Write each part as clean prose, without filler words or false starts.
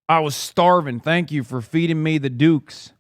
I was starving. Thank you for feeding me the Dukes.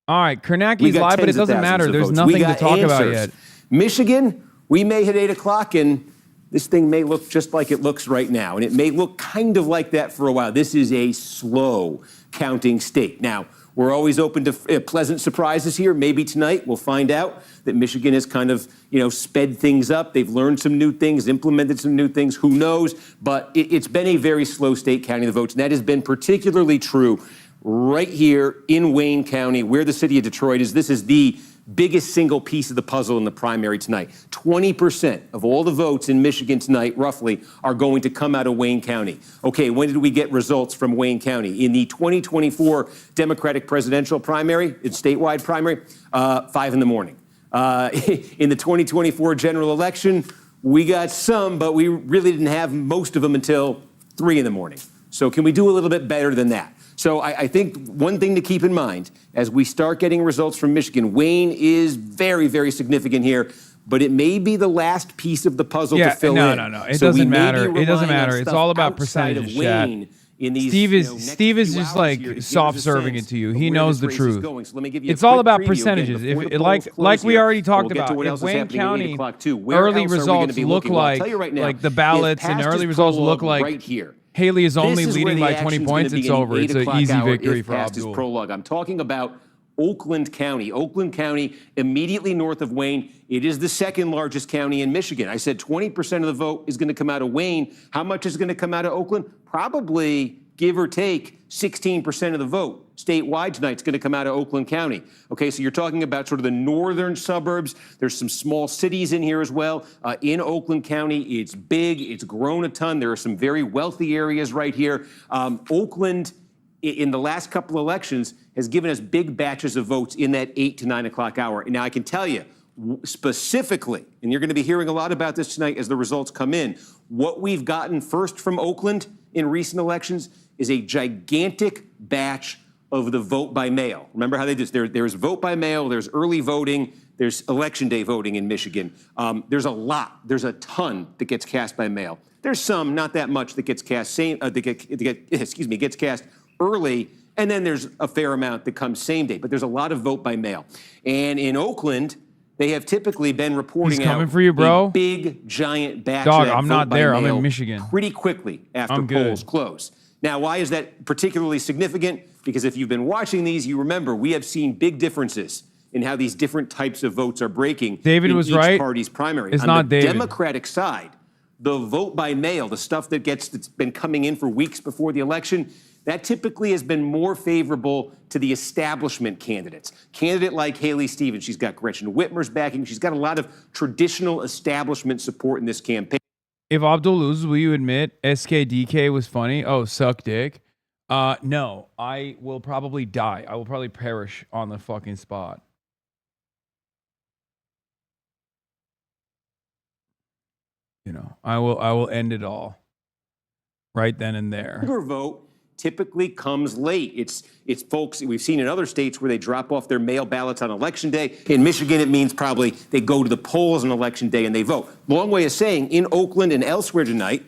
All right, Kornacki's live, but it doesn't matter. There's nothing to talk about yet. Michigan, we may hit 8 o'clock, and this thing may look just like it looks right now, and it may look kind of like that for a while. This is a slow counting state. Now, we're always open to pleasant surprises here. Maybe tonight we'll find out that Michigan has kind of, sped things up. They've learned some new things, implemented some new things. Who knows? But it's been a very slow state counting the votes, and that has been particularly true right here in Wayne County, where the city of Detroit is. This is the biggest single piece of the puzzle in the primary tonight. 20% of all the votes in Michigan tonight, roughly, are going to come out of Wayne County. Okay, when did we get results from Wayne County? In the 2024 Democratic presidential primary, statewide primary, 5 in the morning. In the 2024 general election, we got some, but we really didn't have most of them until 3 in the morning. So can we do a little bit better than that? So I think one thing to keep in mind as we start getting results from Michigan, Wayne is very, very significant here, but it may be the last piece of the puzzle to fill in. No. It doesn't matter. It doesn't matter. It's all about percentages, Chad. Steve is just like soft serving it to you. He knows the truth. It's all about percentages. Like we already talked about, if Wayne County early results look like the ballots and early results look like Haley is only leading by 20 points, it's over. It's an easy victory for Abdul. Prologue. I'm talking about Oakland County. Oakland County, immediately north of Wayne. It is the second largest county in Michigan. I said 20% of the vote is going to come out of Wayne. How much is going to come out of Oakland? Probably, give or take, 16% of the vote statewide tonight is going to come out of Oakland County. Okay, so you're talking about sort of the northern suburbs. There's some small cities in here as well. In Oakland County, it's big. It's grown a ton. There are some very wealthy areas right here. Oakland, in the last couple of elections, has given us big batches of votes in that 8 to 9 o'clock hour. And now I can tell you, specifically, and you're going to be hearing a lot about this tonight as the results come in, what we've gotten first from Oakland in recent elections is a gigantic batch of the vote by mail. Remember how they do this? There's vote by mail, there's early voting, there's election day voting in Michigan. There's a ton that gets cast by mail. There's some, not that much, that gets cast gets cast early, and then there's a fair amount that comes same day. But there's a lot of vote by mail. And in Oakland, they have typically been reporting out for you, bro. A big, giant batch of that I'm vote not by there. mail I'm in Michigan. Pretty quickly after polls close. Now, why is that particularly significant? Because if you've been watching these, you remember we have seen big differences in how these different types of votes are breaking. David was right. Each party's primary. It's On not the David. Democratic side, the vote by mail, the stuff that's been coming in for weeks before the election, that typically has been more favorable to the establishment candidates. Candidate like Haley Stevens, she's got Gretchen Whitmer's backing. She's got a lot of traditional establishment support in this campaign. If Abdul loses, will you admit SKDK was funny? Oh, suck dick. No, I will probably die. I will probably perish on the fucking spot. I will end it all right then and there. Vote typically comes late. It's folks we've seen in other states where they drop off their mail ballots on election day. In Michigan, it means probably they go to the polls on election day and they vote. Long way of saying, in Oakland and elsewhere tonight,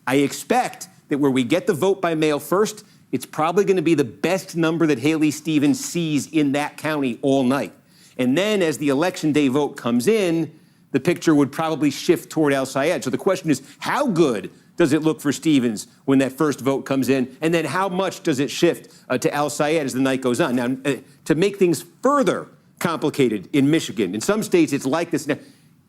I expect that where we get the vote by mail first, it's probably going to be the best number that Haley Stevens sees in that county all night. And then as the election day vote comes in, the picture would probably shift toward Al Sayed. So the question is, how good does it look for Stevens when that first vote comes in? And then how much does it shift to Al Sayed as the night goes on? Now, to make things further complicated in Michigan, in some states it's like this. Now,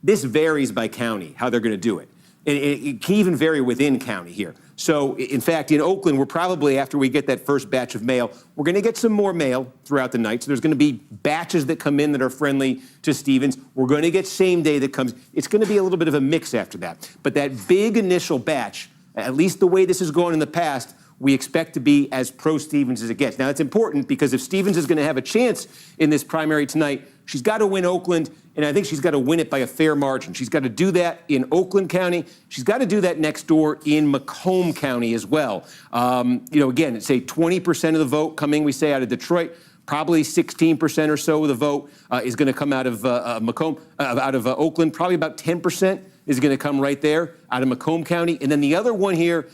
this varies by county, how they're going to do it. And it can even vary within county here. So, in fact, in Oakland, we're probably, after we get that first batch of mail, we're going to get some more mail throughout the night. So there's going to be batches that come in that are friendly to Stevens. We're going to get same day that comes. It's going to be a little bit of a mix after that. But that big initial batch, at least the way this has gone in the past, we expect to be as pro-Stevens as it gets. Now, that's important because if Stevens is going to have a chance in this primary tonight, she's got to win Oakland, and I think she's got to win it by a fair margin. She's got to do that in Oakland County. She's got to do that next door in Macomb County as well. Again, it's say 20% of the vote coming, we say, out of Detroit. Probably 16% or so of the vote is going to come out of Macomb, out of Oakland. Probably about 10% is going to come right there out of Macomb County. And then the other one here,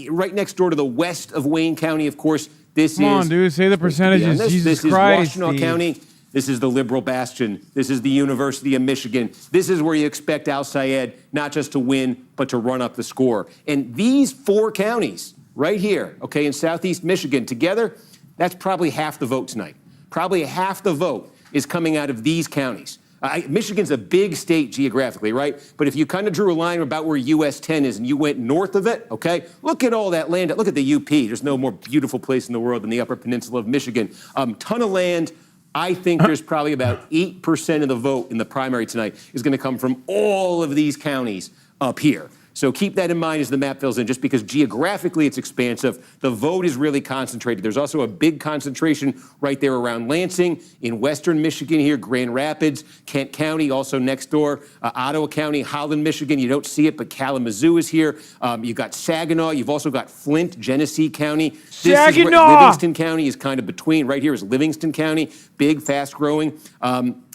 right next door to the west of Wayne County, of course, this Come on, dude, say the percentages. Jesus Christ. This is Washtenaw County. This is the liberal bastion. This is the University of Michigan. This is where you expect Al Sayed not just to win, but to run up the score. And these 4 counties right here, okay, in southeast Michigan, together, that's probably half the vote tonight. Probably half the vote is coming out of these counties. Michigan's a big state geographically, right? But if you kind of drew a line about where US 10 is and you went north of it, okay, look at all that land. Look at the UP. There's no more beautiful place in the world than the Upper Peninsula of Michigan. Ton of land. I think there's probably about 8% of the vote in the primary tonight is going to come from all of these counties up here. So keep that in mind as the map fills in, just because geographically it's expansive. The vote is really concentrated. There's also a big concentration right there around Lansing, in western Michigan here, Grand Rapids, Kent County, also next door, Ottawa County, Holland, Michigan. You don't see it, but Kalamazoo is here. You've got Saginaw. You've also got Flint, Genesee County. Saginaw! Livingston County is kind of between. Right here is Livingston County, big, fast growing.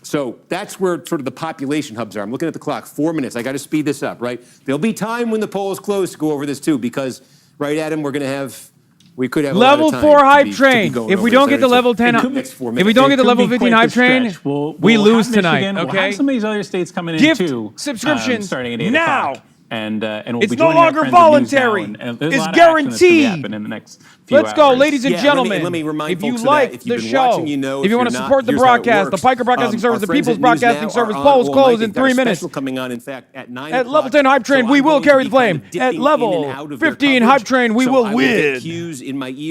So that's where sort of the population hubs are. I'm looking at the clock, 4 minutes. I got to speed this up, right? There'll be time when the polls close to go over this too, because, right, Adam, we could have level 4 hype train. If we don't get the level 10, if we don't get the level 15 hype train, we lose tonight. Okay. We'll have some of these other states coming in Gift too. Subscriptions starting at 8 now. o'clock. And we'll it's be no longer voluntary. It's guaranteed. In the next few Let's go, hours. ladies and gentlemen. Let me remind if you folks like if the you've been show, watching, if you want to support the broadcast, the Piker Broadcasting Service, the People's Broadcasting Service, polls close in 3 minutes. Coming on, in fact, at 9 At level 10 hype train, we will carry the flame. At level 15 hype train, we will win.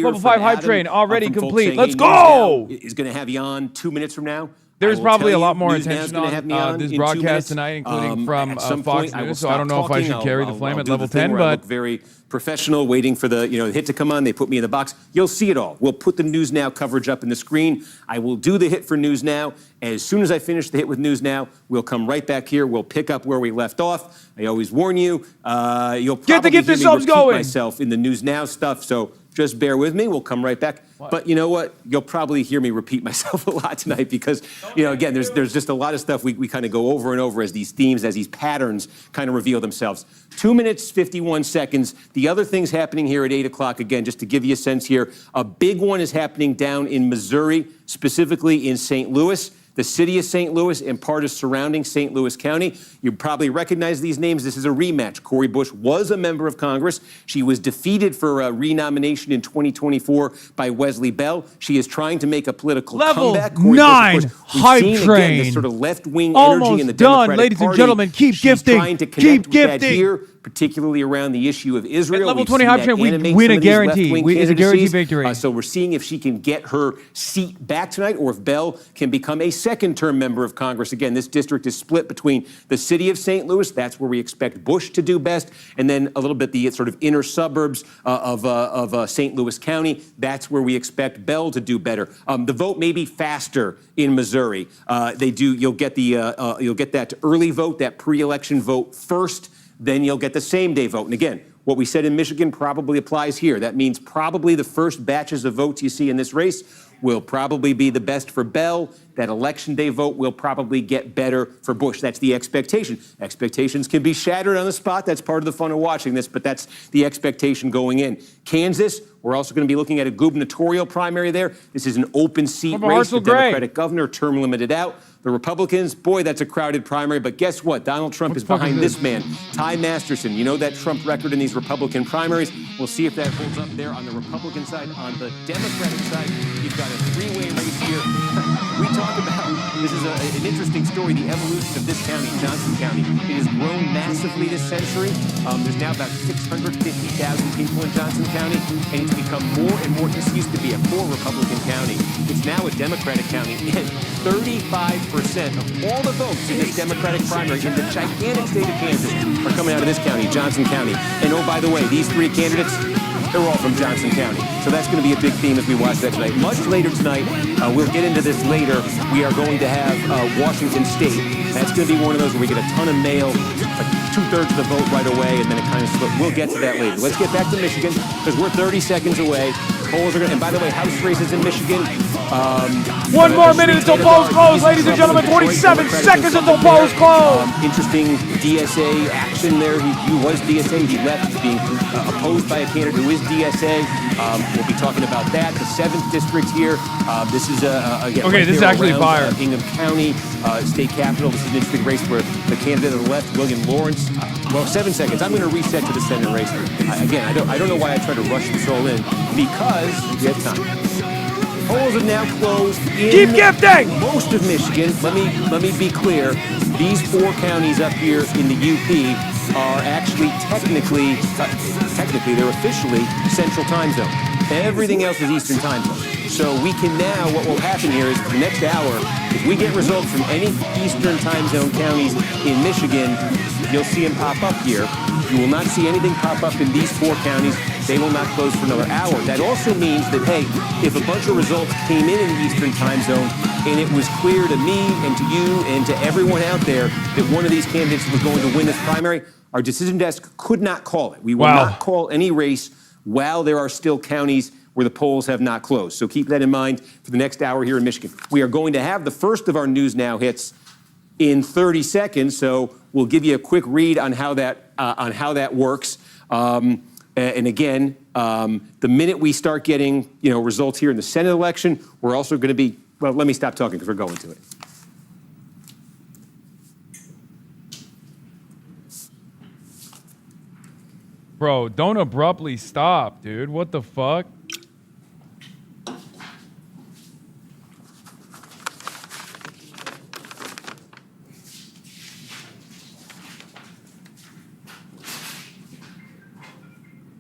Level 5 hype train already complete. Let's go. Is going to have you on 2 minutes from now. There's probably a lot more attention on this broadcast tonight, including from Fox News, so I don't know if I should carry the flame at level 10, but very professional, waiting for the hit to come on. They put me in the box. You'll see it all. We'll put the News Now coverage up in the screen. I will do the hit for News Now. As soon as I finish the hit with News Now, we'll come right back here. We'll pick up where we left off. I always warn you. You'll probably get the subs going. Myself in the News Now stuff, so just bear with me. We'll come right back. But you know what? You'll probably hear me repeat myself a lot tonight because, again, there's just a lot of stuff we kind of go over and over as these themes, as these patterns kind of reveal themselves. 2 minutes, 51 seconds. The other things happening here at 8 o'clock, again, just to give you a sense here, a big one is happening down in Missouri, specifically in St. Louis. The city of St. Louis and part of surrounding St. Louis County. You probably recognize these names. This is a rematch. Cori Bush was a member of Congress. She was defeated for a renomination in 2024 by Wesley Bell. She is trying to make a political comeback. Level 9 hype train. Again, this sort of left-wing energy in the Democratic Party. Ladies and gentlemen. Keep gifting. Keep gifting. Here, particularly around the issue of Israel. At level 20 hype train, we win a guarantee. It's a guaranteed victory. So we're seeing if she can get her seat back tonight, or if Bell can become a second-term member of Congress. Again, this district is split between the city of St. Louis, that's where we expect Bush to do best, and then a little bit the sort of inner suburbs of St. Louis County. That's where we expect Bell to do better. The vote may be faster in Missouri. You'll get that early vote, that pre-election vote first. Then you'll get the same-day vote. And again, what we said in Michigan probably applies here. That means probably the first batches of votes you see in this race will probably be the best for Bell. That election day vote will probably get better for Bush. That's the expectation. Expectations can be shattered on the spot. That's part of the fun of watching this, but that's the expectation going in. Kansas, we're also going to be looking at a gubernatorial primary there. This is an open seat race for Democratic governor, term limited out. The Republicans, boy, that's a crowded primary, but guess what? Donald Trump is behind this man, Ty Masterson. You know that Trump record in these Republican primaries. We'll see if that holds up there on the Republican side. On the Democratic side, you've got a three-way race here. We talk about, this is an interesting story, the evolution of this county, Johnson County. It has grown massively this century. There's now about 650,000 people in Johnson County, and it's become more and more. This used to be a poor Republican county. It's now a Democratic county, and 35% of all the votes in this Democratic primary in the gigantic state of Kansas are coming out of this county, Johnson County. And oh, by the way, these three candidates, they're all from Johnson County. So that's going to be a big theme as we watch that tonight. Much later tonight, we'll get into this later. We are going to have Washington State. That's going to be one of those where we get a ton of mail, like 2/3 of the vote right away, and then it kind of slips. We'll get to that later. Let's get back to Michigan because we're 30 seconds away. Polls are going to, and by the way, House races in Michigan, 1 more minute until polls close, ladies and gentlemen. 47 seconds until polls close. Interesting DSA action there. He was DSA. He left. He's being opposed by a candidate who is DSA. We'll be talking about that. The 7th district here. This is again. Okay, this is actually fire. Ingham County State Capitol. This is an interesting race where the candidate on the left, William Lawrence. Well, 7 seconds. I'm going to reset to the Senate race. Again, I don't know why I try to rush this all in because we have time. Polls have now closed in Keep gifting! Most of Michigan. Let me be clear. These 4 counties up here in the UP are actually technically they're officially Central Time Zone. Everything else is Eastern Time Zone. So we can now, what will happen here is for the next hour, if we get results from any Eastern Time Zone counties in Michigan, you'll see them pop up here. You will not see anything pop up in these 4 counties. They will not close for another hour. That also means that, hey, if a bunch of results came in the Eastern Time Zone and it was clear to me and to you and to everyone out there that one of these candidates was going to win this primary, our decision desk could not call it. We will not call any race while there are still counties where the polls have not closed. So keep that in mind for the next hour here in Michigan. We are going to have the first of our News Now hits in 30 seconds, so we'll give you a quick read on how that works. And again, the minute we start getting results here in the Senate election, we're also going to be, well, let me stop talking because we're going to it. Bro, don't abruptly stop, dude. What the fuck?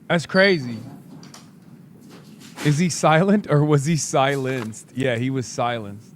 That's crazy. Is he silent or was he silenced? Yeah, he was silenced.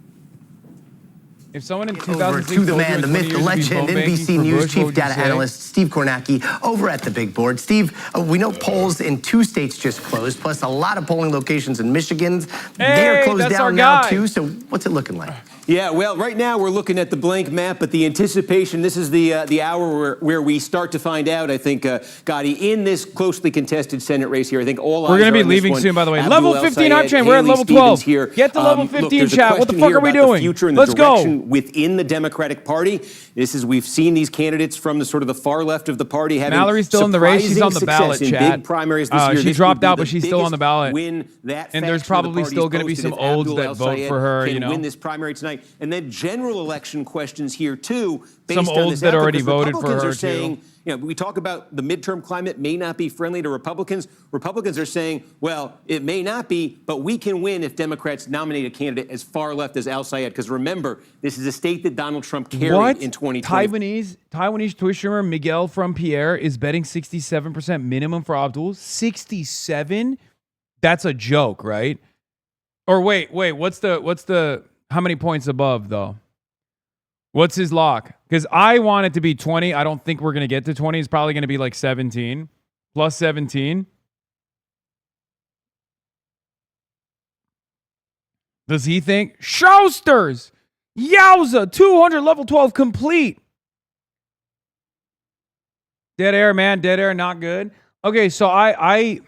If someone in 2006 to the man, the myth, the legend, NBC News chief data analyst Steve Kornacki over at the big board. Steve, we know polls in 2 states just closed, plus a lot of polling locations in Michigan. They're closed down now too, so what's it looking like? Yeah, well, right now we're looking at the blank map, but the anticipation, this is the hour where we start to find out, I think, Gotti, in this closely contested Senate race here, I think all we're going to be leaving soon, by the way. Level 15 hype train, we're at level 12. Here. Get to level 15, chat. What the fuck are we doing? Let's go. Within the Democratic Party, we've seen these candidates from the sort of the far left of the party having Mallory's still in the race. She's on the ballot, chat. Big primaries this year. She dropped out, but she's still on the ballot. And there's probably still going to be some olds that vote for her, you know. Win this primary tonight. And then general election questions here too. Some olds that already voted for her too. We talk about the midterm climate may not be friendly to Republicans. Republicans are saying, well, it may not be, but we can win if Democrats nominate a candidate as far left as Al Sayed. Because remember, this is a state that Donald Trump carried in 2020. Taiwanese Twitch streamer Miguel from Pierre is betting 67% minimum for Abdul. 67? That's a joke, right? Or wait, what's the how many points above though? What's his lock? Because I want it to be 20. I don't think we're going to get to 20. It's probably going to be like 17. Plus 17. Does he think? Showsters! Yowza! 200 level 12 complete. Dead air, man. Dead air, not good. Okay, so I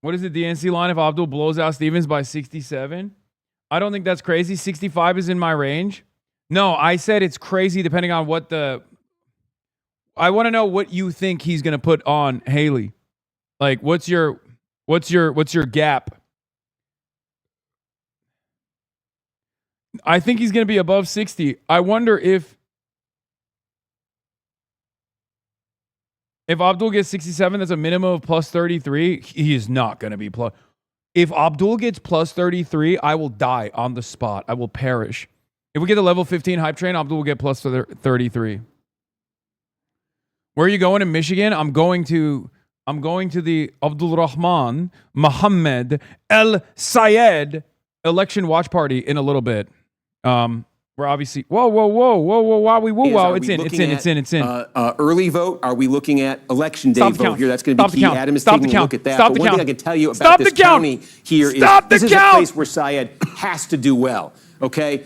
what is the DNC line if Abdul blows out Stevens by 67? I don't think that's crazy. 65 is in my range. No, I said it's crazy depending on what the... I want to know what you think he's going to put on Haley. Like, what's your gap? I think he's going to be above 60. I wonder if Abdul gets 67, that's a minimum of plus 33. He is not going to be plus... If Abdul gets plus 33, I will die on the spot. I will perish. If we get the level 15 hype train, Abdul will get plus 33. Where are you going in Michigan? I'm going to the Abdul Rahman Mohammed El Sayed election watch party in a little bit. We're obviously wow. It's in. Early vote. Are we looking at election day vote here? That's going to be key. Adam is taking a look at that. Stop but the one count. thing I can tell you about this county here is this is a place where Syed has to do well. Okay,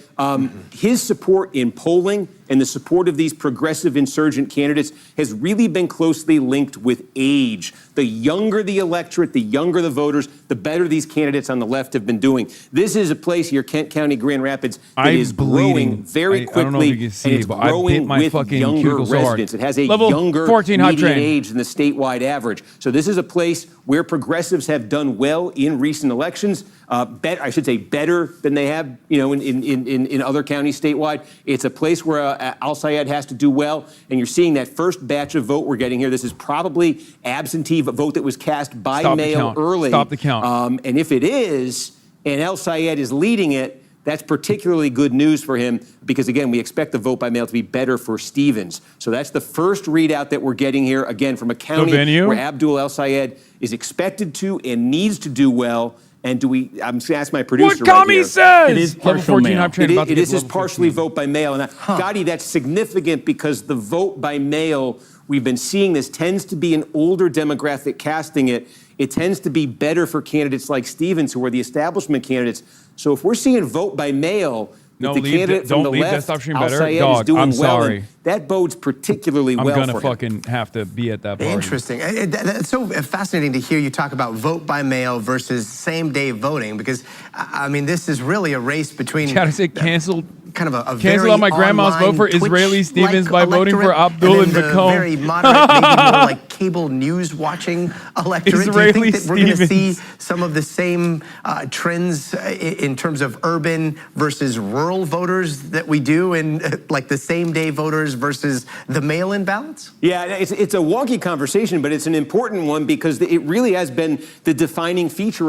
his support in polling and the support of these progressive insurgent candidates has really been closely linked with age. The younger the electorate, the younger the voters, the better these candidates on the left have been doing. This is a place here, Kent County, Grand Rapids, that is growing very quickly, I don't know if you can see, and it's growing with younger residents. It has a younger median age than the statewide average. So this is a place where progressives have done well in recent elections. I should say better than they have, in other counties statewide. It's a place where Al-Sayed has to do well, and you're seeing that first batch of vote we're getting here. This is probably absentee vote that was cast by mail early. Stop the count. And if it is, and Al-Sayed is leading it, that's particularly good news for him because, again, we expect the vote by mail to be better for Stevens. So that's the first readout that we're getting here, again, from a county where Abdul El-Sayed is expected to and needs to do well. And I'm going to ask my producer what Kami says! It is partial mail. It is partially vote by mail. And Gotti, that's significant because the vote by mail, we've been seeing this, tends to be an older demographic casting it. It tends to be better for candidates like Stevens, who are the establishment candidates. So if we're seeing vote by mail, the candidate from the left, Al-Sayed, is doing well, and that bodes particularly well for him. I'm going to fucking have to be at that party. Interesting. It's so fascinating to hear you talk about vote by mail versus same-day voting because, I mean, this is really a race between... Gotta say, canceled kind of a cancel out my grandma's vote for Israeli Stevens by voting for Abdul and Macomb. Very moderate, maybe more like cable news watching electorate. Israeli Do you think that Stevens. we're going to see some of the same trends in terms of urban versus rural voters that we do in like the same day voters versus the mail-in ballots? Yeah, it's a wonky conversation, but it's an important one because it really has been the defining feature.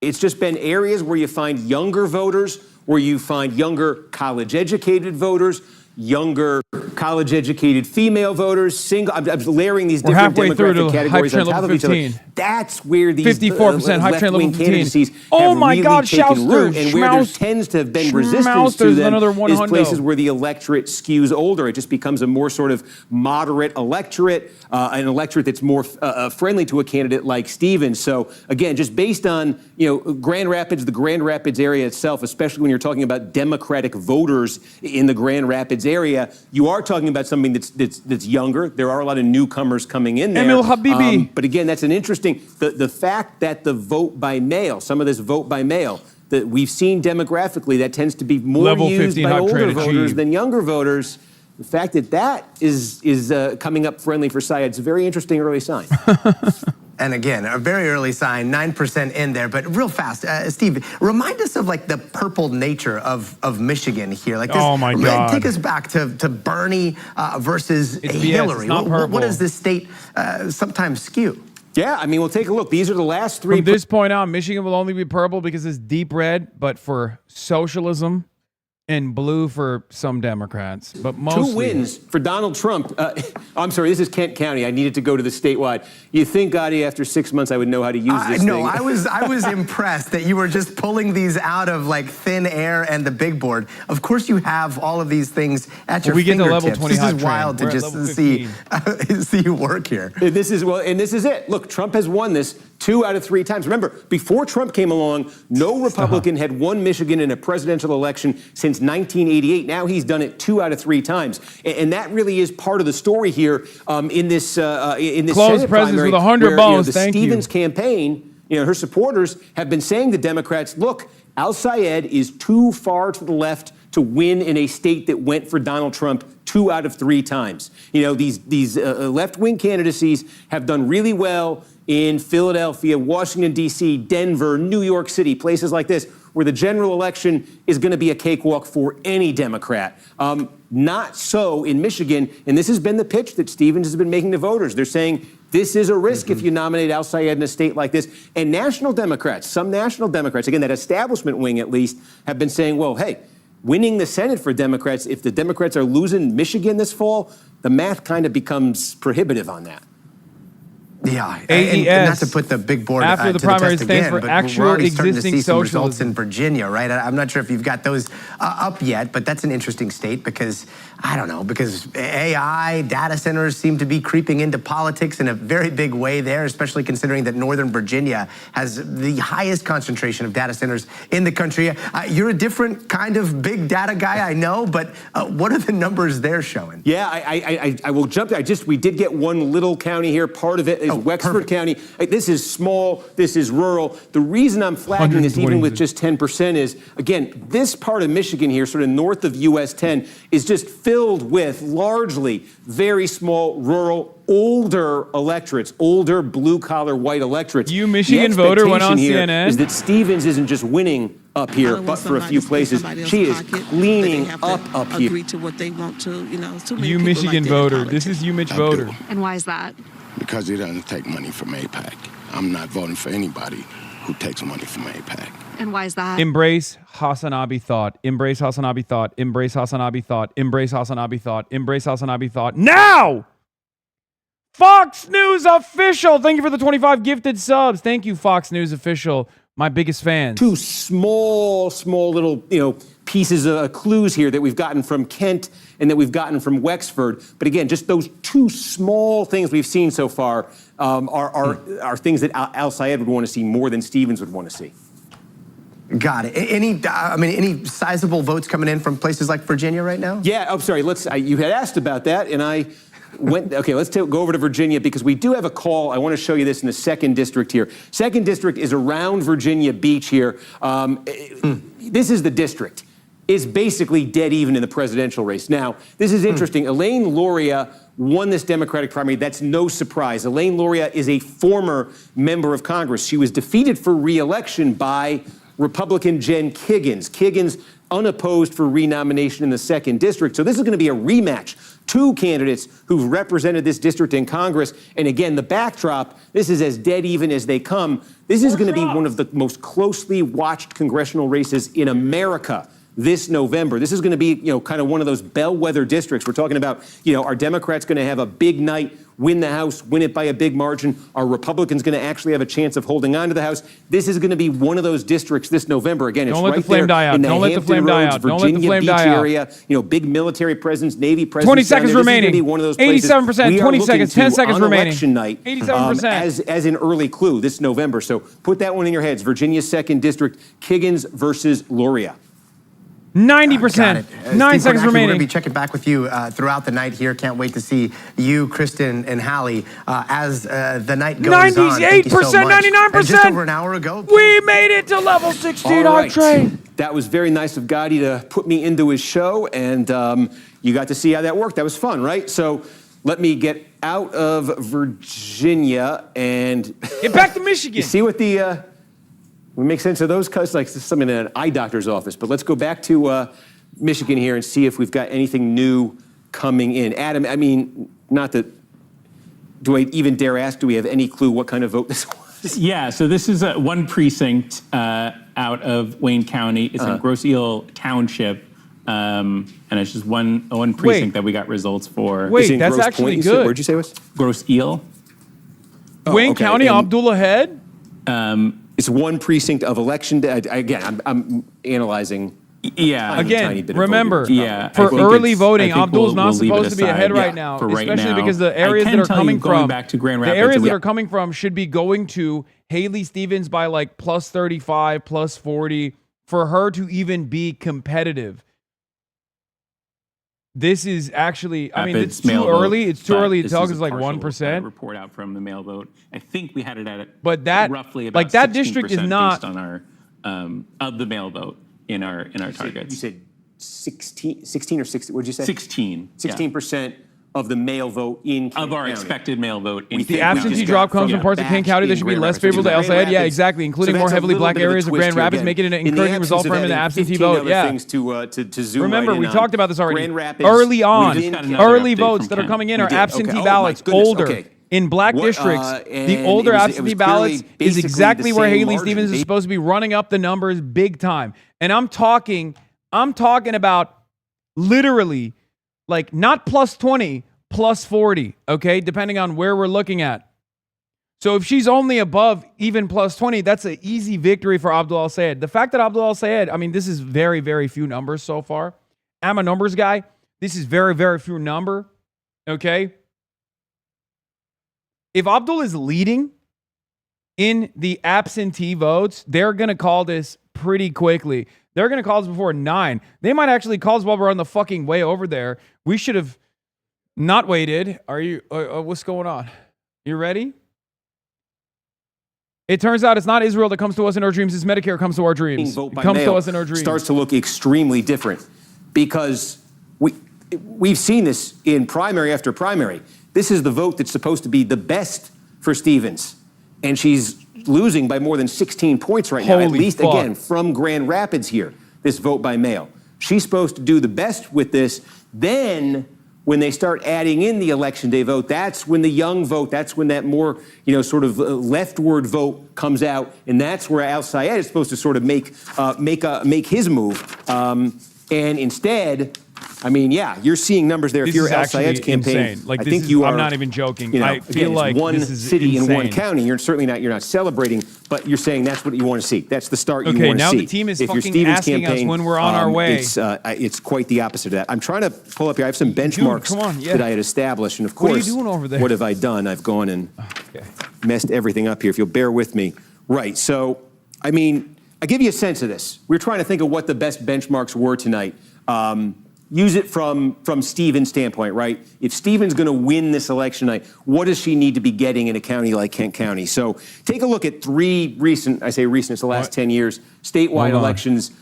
It's just been areas where you find younger voters, where you find younger college-educated voters, younger college-educated female voters, single. I'm layering these different demographic categories on top of each other. That's where these 54% hype train level 15 candidacies oh have my really God, taken root, and where there Schmaus, tends to have been resistance to them is places where the electorate skews older. It just becomes a more sort of moderate electorate, an electorate that's more friendly to a candidate like Stevens. So again, just based on Grand Rapids, the Grand Rapids area itself, especially when you're talking about Democratic voters in the Grand Rapids area, you are talking about something that's younger. There are a lot of newcomers coming in there. Emil Habibi. But again, that's an interesting, the fact that the vote by mail, some of this vote by mail, that we've seen demographically, that tends to be more used by older voters than younger voters. The fact that is coming up friendly for Sayed is a very interesting early sign. And again, a very early sign, 9% in there, but real fast. Steve, remind us of like the purple nature of Michigan here. Like this, oh my God. Take us back to Bernie versus Hillary. What does this state sometimes skew? Yeah, I mean, we'll take a look. These are the last three. From this point on, Michigan will only be purple because it's deep red, but for socialism, and blue for some Democrats, but mostly. 2 wins for Donald Trump. I'm sorry, this is Kent County. I needed to go to the statewide. You think, Gotti, after 6 months I would know how to use this thing? No, I was impressed that you were just pulling these out of like thin air and the big board. Of course you have all of these things at your fingertips. We get the level 20 This is wild to just see you work here. This is it. Look, Trump has won this 2 out of 3 times. Remember, before Trump came along, no Republican had won Michigan in a presidential election since 1988. Now he's done it 2 out of 3 times, and that really is part of the story here in this Senate primary, with 100 bones. The Stevens campaign, her supporters have been saying to Democrats, look, Al-Sayed is too far to the left to win in a state that went for Donald Trump 2 out of 3 times. These left-wing candidacies have done really well in Philadelphia, Washington, D.C., Denver, New York City, places like this, where the general election is going to be a cakewalk for any Democrat. Not so in Michigan, and this has been the pitch that Stevens has been making to voters. They're saying this is a risk if you nominate Al-Sayed in a state like this. And national Democrats, some national Democrats, again, that establishment wing at least, have been saying, well, hey, winning the Senate for Democrats, if the Democrats are losing Michigan this fall, the math kind of becomes prohibitive on that. Yeah, AES, and not to put the big board after the to primary the test stands again, for but actual we're already starting to existing see some results socialism. in Virginia, right? I'm not sure if you've got those up yet, but that's an interesting state because, I don't know, because AI, data centers seem to be creeping into politics in a very big way there, especially considering that Northern Virginia has the highest concentration of data centers in the country. You're a different kind of big data guy, I know, but what are the numbers they're showing? Yeah, I will jump there. We did get one little county here. Part of it is Wexford County. This is small, this is rural. The reason I'm flagging this even with just 10% is, again, this part of Michigan here, sort of north of US 10, is just filled with largely very small, rural, older electorates, older blue-collar white electorates. You Michigan voter went on CNN. Is that Stevens isn't just winning up here, but for a few places, she is cleaning up here. Agree to what they want to, you Michigan voter. This is you, Mitch voter. And why is that? Because he doesn't take money from AIPAC. I'm not voting for anybody who takes money from AIPAC. And why is that? Embrace HasanAbi thought. Embrace HasanAbi thought. Embrace HasanAbi thought. Embrace HasanAbi thought. Embrace HasanAbi thought. Now! Fox News Official. Thank you for the 25 gifted subs. Thank you, Fox News Official. My biggest fans. Two small little, pieces of clues here that we've gotten from Kent and that we've gotten from Wexford. But again, just those two small things we've seen so far are things that Al Sayed would want to see more than Stevens would want to see. Got it. Any sizable votes coming in from places like Virginia right now? Yeah. Oh, sorry. You had asked about that, and I went. Okay, let's go over to Virginia because we do have a call. I want to show you this in the 2nd district here. 2nd district is around Virginia Beach here. This is the district. It's basically dead even in the presidential race. Now, this is interesting. Elaine Luria won this Democratic primary. That's no surprise. Elaine Luria is a former member of Congress. She was defeated for re-election by Republican Jen Kiggins. Kiggins unopposed for renomination in the 2nd district. So this is going to be a rematch. Two candidates who've represented this district in Congress. And again, the backdrop, this is as dead even as they come. This is going to be one of the most closely watched congressional races in America this November. This is going to be, kind of one of those bellwether districts. We're talking about, are Democrats going to have a big night, win the House, win it by a big margin? Are Republicans going to actually have a chance of holding on to the House? This is going to be one of those districts this November. Again, it's right there in the Hampton Roads, Virginia Beach area. Big military presence, Navy presence. 20 seconds remaining. This is going to be one of those places 87%, 20 seconds, 10 seconds on remaining. Election night, 87%. as an early clue this November. So put that one in your heads. Virginia 2nd District, Kiggins versus Luria. 90%. 9 seconds remaining. We're going to be checking back with you throughout the night here. Can't wait to see you, Kristen, and Hallie as the night goes on. 98%, 99%. And just over an hour ago, we made it to level 16 on train. That was very nice of Gotti to put me into his show, and you got to see how that worked. That was fun, right? So let me get out of Virginia and get back to Michigan. You see what we make sense of those cuts, like something in an eye doctor's office. But let's go back to Michigan here and see if we've got anything new coming in. Adam, not that, do I even dare ask, do we have any clue what kind of vote this was? Yeah, so this is one precinct out of Wayne County. It's in Grosse Ile Township. And it's just one precinct that we got results for. Wait, that's Grosse actually Point, good. Where'd you say it was? Grosse Ile. Wayne County, Abdullah Head? It's one precinct of election day. Again, I'm analyzing. Yeah. Again, remember, for early voting, Abdul's not supposed to be ahead right now, especially because the areas that are coming from back to Grand Rapids, the areas that are coming from should be going to Haley Stevens by like plus 35, plus 40 for her to even be competitive. This is actually, it's too early. It's too early to tell because it's like 1%. Report out from the mail vote. I think we had it at but that roughly about that district is not based on our of the mail vote in our targets. You said 16 or 60. What did you say? 16. 16% of the mail vote in Kent of our County. Expected mail vote in the absentee drop comes from parts of Kane County that should be less favorable to El Sayed. Yeah, exactly, including more heavily black areas of Grand Rapids, making it an encouraging result for him in the absentee vote. Yeah. Remember, we talked about this already. Early on, early votes that are coming in are absentee ballots, older. In black districts, the older absentee ballots is exactly where Haley Stevens is supposed to be running up the numbers big time. And I'm talking about literally like not plus 20, plus 40, okay? Depending on where we're looking at. So if she's only above even plus 20, that's an easy victory for Abdul Al-Sayed. The fact that Abdul Al-Sayed, I mean, this is very, very few numbers so far. I'm a numbers guy. This is very, very few number. Okay? If Abdul is leading in the absentee votes, they're going to call this pretty quickly. They're going to call this before 9. They might actually call us while we're on the fucking way over there. We should have not waited. Are you, what's going on? You ready? It turns out it's not Israel that comes to us in our dreams. It's Medicare comes to our dreams. Vote by It comes mail to us in our dreams. starts to look extremely different because we've seen this in primary after primary. This is the vote that's supposed to be the best for Stevens, and she's losing by more than 16 points right now, at least, again, from Grand Rapids here, this vote by mail. She's supposed to do the best with this. Then when they start adding in the election day vote, that's when the young vote, that's when that more, sort of leftward vote comes out, and that's where Al-Sayed is supposed to sort of make his move. And instead, I mean, yeah, you're seeing numbers there. This if you're is Al-Sayed's campaign, insane. Like, I think you are. I'm not even joking. I feel again, like it's one this is city insane. in one county. You're not celebrating, but you're saying that's what you want to see. That's the start you want to see. Okay, now the team is fucking asking us when we're on our way. It's quite the opposite of that. I'm trying to pull up here. I have some benchmarks that I had established, and of course, what are you doing over there? What have I done? I've gone and messed everything up here. If you'll bear with me, right? So, I mean, I give you a sense of this. We're trying to think of what the best benchmarks were tonight. Use it from Stevens' standpoint, right? If Stevens going to win this election night, what does she need to be getting in a county like Kent County? So take a look at 3 recent, I say recent, it's the last 10 years, statewide elections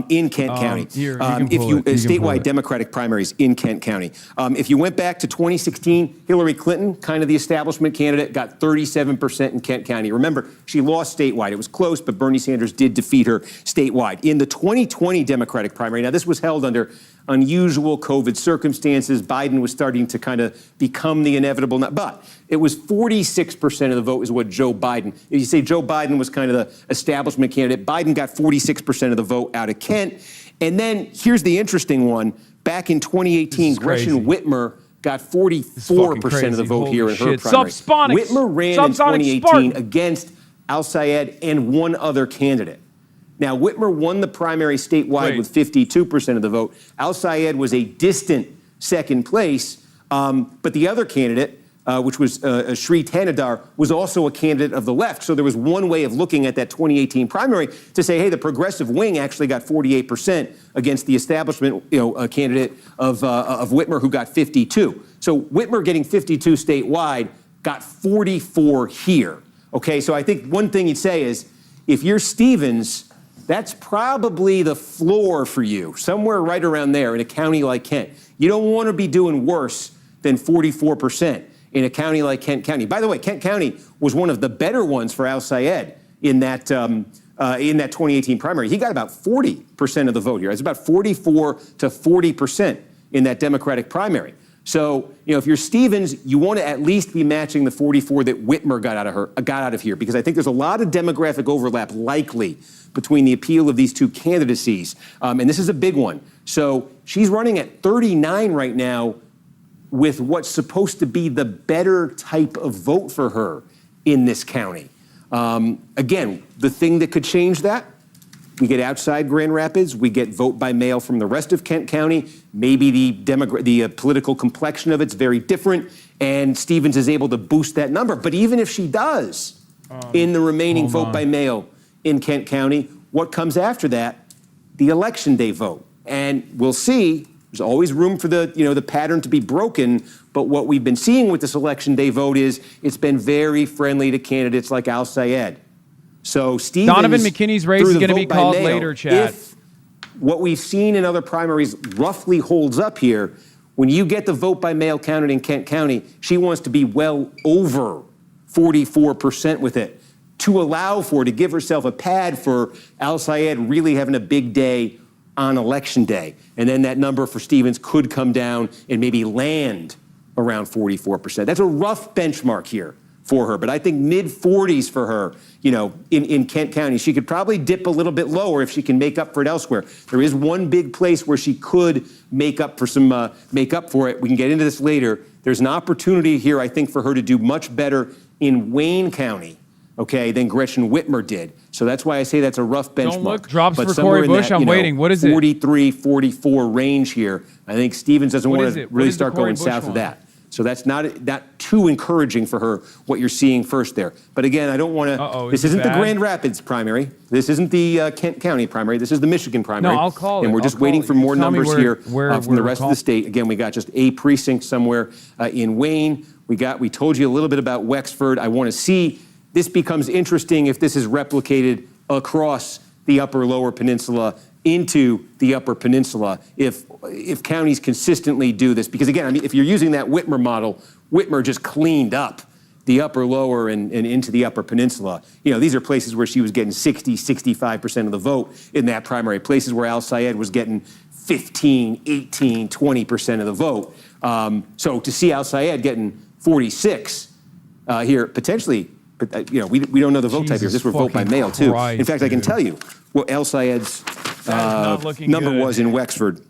in Kent County. Statewide Democratic primaries in Kent County. If you went back to 2016, Hillary Clinton, kind of the establishment candidate, got 37% in Kent County. Remember, she lost statewide. It was close, but Bernie Sanders did defeat her statewide. In the 2020 Democratic primary, now this was held under unusual COVID circumstances. Biden was starting to kind of become the inevitable, but it was 46% of the vote is what Joe Biden. If you say Joe Biden was kind of the establishment candidate, Biden got 46% of the vote out of Kent. And then here's the interesting one. Back in 2018, Gretchen Whitmer got 44% of the vote here in her primary. Whitmer ran in 2018 against Al-Sayed and one other candidate. Now, Whitmer won the primary statewide with 52% of the vote. Al-Sayed was a distant second place, but the other candidate, which was Shri Tanadar, was also a candidate of the left. So there was one way of looking at that 2018 primary to say, hey, the progressive wing actually got 48% against the establishment, candidate of Whitmer, who got 52. So Whitmer getting 52 statewide got 44 here. Okay, so I think one thing you'd say is, if you're Stevens, that's probably the floor for you, somewhere right around there in a county like Kent. You don't want to be doing worse than 44% in a county like Kent County. By the way, Kent County was one of the better ones for Al-Sayed in that 2018 primary. He got about 40% of the vote here. It's about 44 to 40% in that Democratic primary. So, if you're Stevens, you want to at least be matching the 44 that Whitmer got out of here, because I think there's a lot of demographic overlap likely between the appeal of these two candidacies. And this is a big one. So she's running at 39 right now with what's supposed to be the better type of vote for her in this county. Again, the thing that could change that, we get outside Grand Rapids, we get vote by mail from the rest of Kent County. Maybe the political complexion of it's very different, and Stevens is able to boost that number. But even if she does, in the remaining vote by mail in Kent County, what comes after that? The election day vote. And we'll see. There's always room for the pattern to be broken. But what we've been seeing with this election day vote is it's been very friendly to candidates like Al-Sayed. So Stevens, Donovan McKinney's race is going to be called later, Chad. If what we've seen in other primaries roughly holds up here, when you get the vote by mail counted in Kent County, she wants to be well over 44% with it to give herself a pad for Al-Sayed really having a big day on election day. And then that number for Stevens could come down and maybe land around 44%. That's a rough benchmark here for her, but I think mid-40s for her, in Kent County. She could probably dip a little bit lower if she can make up for it elsewhere. There is one big place where she could make up for it. We can get into this later. There's an opportunity here, I think, for her to do much better in Wayne County, okay, than Gretchen Whitmer did. So that's why I say that's a rough benchmark. Don't look, drops but for Cori Bush, I'm waiting. What is it? 43, 44 range here. I think Stevens doesn't want to really start going south of that. So that's not too encouraging for her, what you're seeing first there. But again, I don't want to, this isn't the Grand Rapids primary. This isn't the Kent County primary. This is the Michigan primary. No, I'll call it. And we're just waiting for more numbers here from the rest of the state. Again, we got just a precinct somewhere in Wayne. We told you a little bit about Wexford. I want to see, this becomes interesting if this is replicated across the upper lower peninsula into the upper peninsula if counties consistently do this. Because again, I mean, if you're using that Whitmer model, Whitmer just cleaned up the upper lower and into the upper peninsula. You know, these are places where she was getting 60, 65% of the vote in that primary. Places where Al Sayed was getting 15, 18, 20% of the vote. So to see Al Sayed getting 46 here, potentially, but you know, we don't know the vote type here. This were vote by mail too. In fact, I can tell you what Al Sayed's number was in Wexford.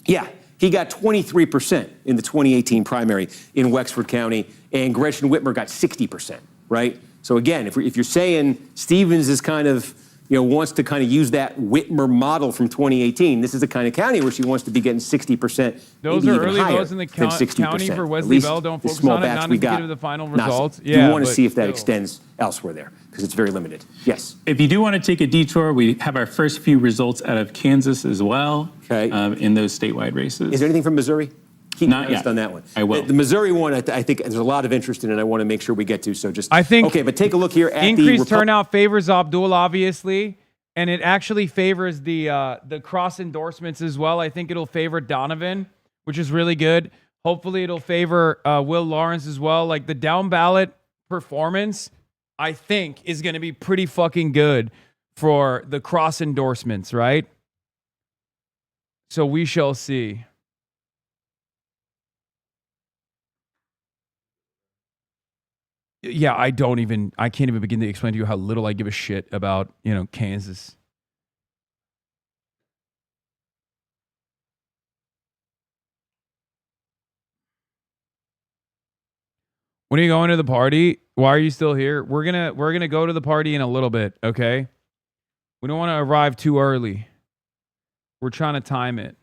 Yeah, he got 23% in the 2018 primary in Wexford County, and Gretchen Whitmer got 60%, right? So again, if you're saying Stevens is kind of, you know, wants to kind of use that Whitmer model from 2018, this is the kind of county where she wants to be getting 60%. Those are early votes in the county for Wesley Bell. Don't focus on it, not indicative of the final results. Yeah, you want to see if that extends elsewhere there, because it's very limited. Yes? If you do want to take a detour, we have our first few results out of Kansas as well, in those statewide races. Is there anything from Missouri? Not yet. On that one. I will. The Missouri one, I think there's a lot of interest in it. I want to make sure we get to. So just okay, but take a look here at increased turnout favors Abdul, obviously, and it actually favors the cross endorsements as well. I think it'll favor Donovan, which is really good. Hopefully, it'll favor Will Lawrence as well. Like the down ballot performance, I think, is going to be pretty fucking good for the cross endorsements, right? So we shall see. Yeah, I can't even begin to explain to you how little I give a shit about, you know, Kansas. When are you going to the party? Why are you still here? We're gonna go to the party in a little bit, okay? We don't want to arrive too early. We're trying to time it.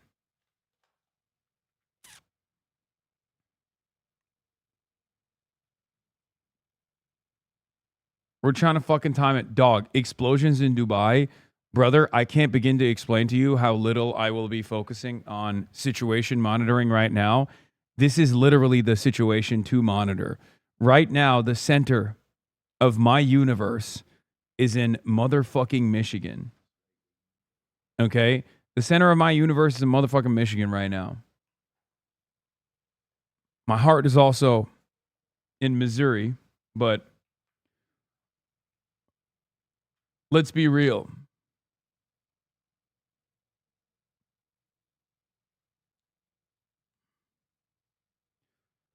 We're trying to fucking time it. Dog, explosions in Dubai. Brother, I can't begin to explain to you how little I will be focusing on situation monitoring right now. This is literally the situation to monitor. Right now, the center of my universe is in motherfucking Michigan. Okay? The center of my universe is in motherfucking Michigan right now. My heart is also in Missouri, but let's be real.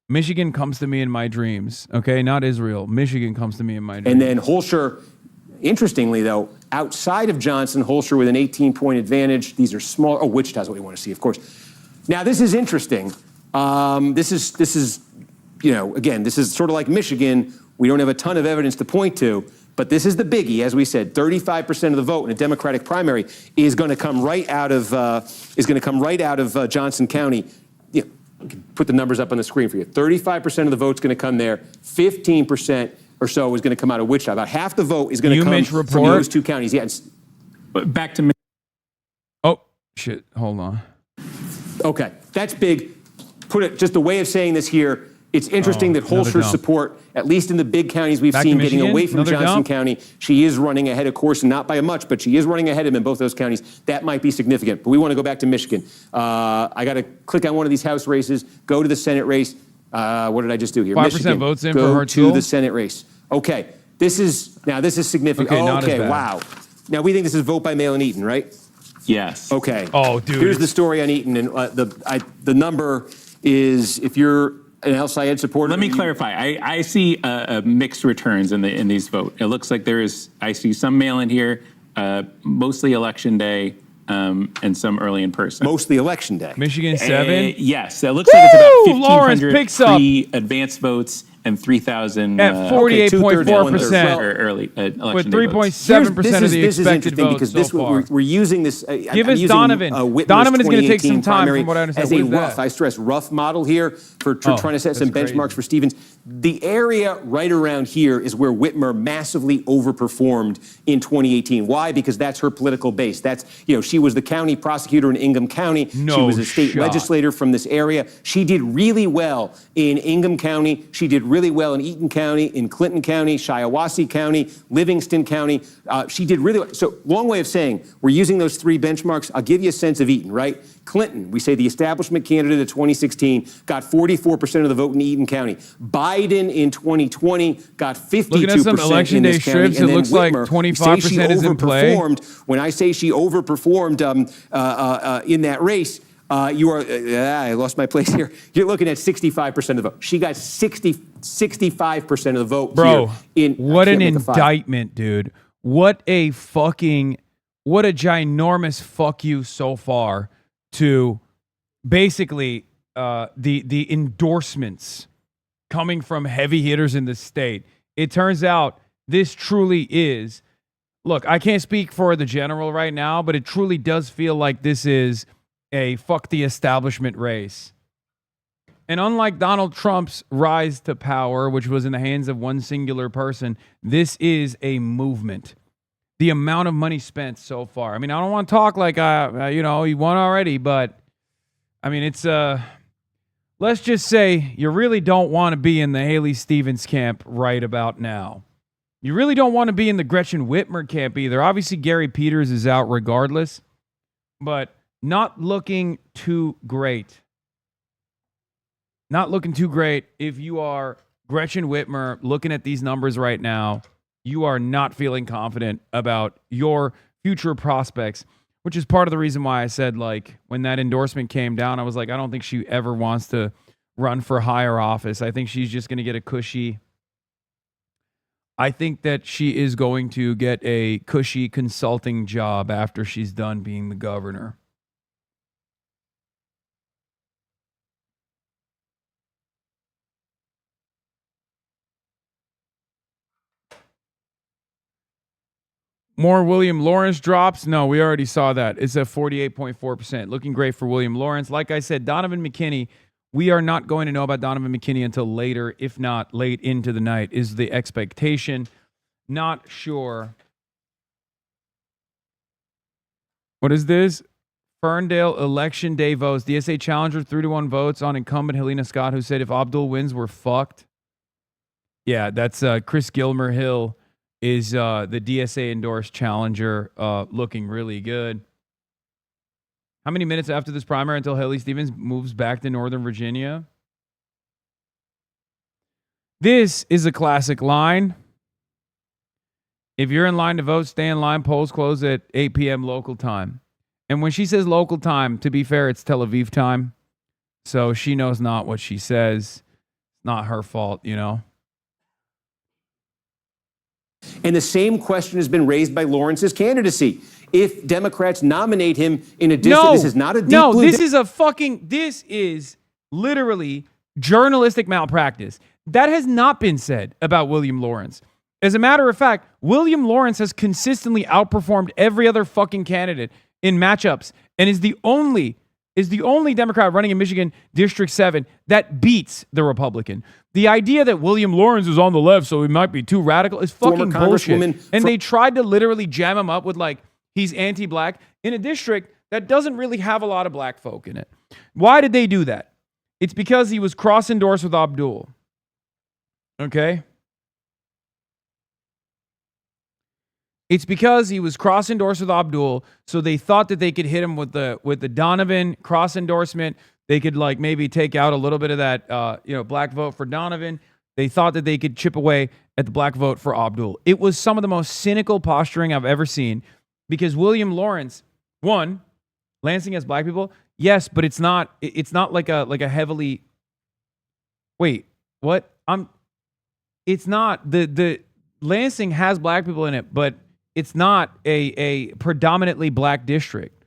Michigan comes to me in my dreams, okay? Not Israel. Michigan comes to me in my dreams. And then Holscher, interestingly though, outside of Johnson, Holscher with an 18-point advantage. These are small. Oh, Wichita's what we want to see, of course. Now, this is interesting. This is, you know, again, this is sort of like Michigan. We don't have a ton of evidence to point to. But this is the biggie, as we said. 35% of the vote in a Democratic primary is going to come right out of Johnson County. You know, I can put the numbers up on the screen for you. 35% of the vote's going to come there. 15% or so is going to come out of Wichita. About half the vote is going to come from those two counties. Yeah. Back to me. Oh shit! Hold on. Okay, that's big. Put it just a way of saying this here. It's interesting that Holscher's support, at least in the big counties we've seen, getting away from Johnson County, she is running ahead, of course, and not by much, but she is running ahead of him in both those counties. That might be significant. But we want to go back to Michigan. I got to click on one of these House races, go to the Senate race. What did I just do here? 5% Michigan. votes in go for her to the Senate race. Okay, this is significant. Okay, wow. Now we think this is vote by mail in Eaton, right? Yes. Okay. Oh, dude. Here's the story on Eaton, and the number is, if you're an Al Sayed supporter. Let me clarify. I see mixed returns in these votes. It looks like I see some mail in here, mostly election day, and some early in person. Mostly election day. Michigan 7? Yes, it looks like it's about Lawrence 1,500 picks up advanced votes and 3,000 at 48.4%. early election with day votes. 3.7% of the this is expected interesting votes because so far. we're using this. Give us Donovan. Donovan is going to take some time, from what I understand. As What a is rough, that? I stress rough model here for trying to set some that's benchmarks crazy. for Stevens. The area right around here is where Whitmer massively overperformed in 2018. Why? Because that's her political base. That's, she was the county prosecutor in Ingham County. She was a state legislator from this area. She did really well in Ingham County. She did really well in Eaton County, in Clinton County, Shiawassee County, Livingston County. She did really well. So long way of saying, we're using those 3 benchmarks. I'll give you a sense of Eaton, right? Clinton, we say the establishment candidate of 2016, got 44% of the vote in Eaton County. Biden in 2020 got 52% Looking at some election in day this county. strips, it looks like 25% is in play. When I say she overperformed in that race, I lost my place here. You're looking at 65% of the vote. She got 65% of the vote. Bro, here what an indictment, dude. What a ginormous fuck you so far to basically the endorsements coming from heavy hitters in the state. It turns out this truly is, look, I can't speak for the general right now, but it truly does feel like this is a fuck the establishment race. And unlike Donald Trump's rise to power, which was in the hands of one singular person, this is a movement. The amount of money spent so far. I mean, I don't want to talk like, he won already, but I mean, it's, let's just say you really don't want to be in the Haley Stevens camp right about now. You really don't want to be in the Gretchen Whitmer camp either. Obviously, Gary Peters is out regardless, but not looking too great. Not looking too great. If you are Gretchen Whitmer looking at these numbers right now, you are not feeling confident about your future prospects, which is part of the reason why I said, like, when that endorsement came down, I was like, I don't think she ever wants to run for higher office. I think she's just going to get a cushy. I think that she is going to get a cushy consulting job after she's done being the governor. More William Lawrence drops? No, we already saw that. It's at 48.4%. Looking great for William Lawrence. Like I said, Donovan McKinney, we are not going to know about Donovan McKinney until later, if not late into the night, is the expectation. Not sure. What is this? Ferndale election day votes. DSA challenger 3-1 votes on incumbent Helena Scott, who said if Abdul wins, we're fucked. Yeah, that's Chris Gilmer Hill. Is the DSA endorsed challenger looking really good. How many minutes after this primary until Haley Stevens moves back to Northern Virginia? This is a classic line. If you're in line to vote, stay in line. Polls close at 8 p.m. local time. And when she says local time, to be fair, it's Tel Aviv time. So she knows not what she says. It's not her fault, And the same question has been raised by Lawrence's candidacy. If Democrats nominate him in a district, this is not a deep blue. This is literally journalistic malpractice. That has not been said about William Lawrence. As a matter of fact, William Lawrence has consistently outperformed every other fucking candidate in matchups and is the only Democrat running in Michigan District 7 that beats the Republican. The idea that William Lawrence is on the left, so he might be too radical, is fucking bullshit. And they tried to literally jam him up with, like, he's anti-black in a district that doesn't really have a lot of black folk in it. Why did they do that? It's because he was cross-endorsed with Abdul. Okay? It's because he was cross-endorsed with Abdul, so they thought that they could hit him with the Donovan cross-endorsement. They could, like, maybe take out a little bit of that black vote for Donovan. They thought that they could chip away at the black vote for Abdul. It was some of the most cynical posturing I've ever seen because William Lawrence, one, Lansing has black people. Yes, but it's not like a heavily. Wait, what? It's not the Lansing has black people in it, but it's not a predominantly black district.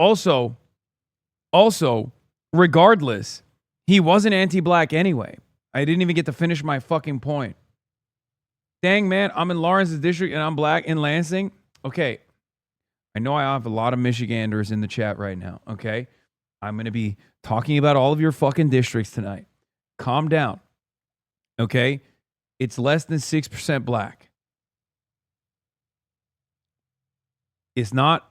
Also, regardless, he wasn't anti-black anyway. I didn't even get to finish my fucking point. Dang, man, I'm in Lawrence's district and I'm black in Lansing. Okay, I know I have a lot of Michiganders in the chat right now, okay? I'm going to be talking about all of your fucking districts tonight. Calm down, okay? It's less than 6% black. It's not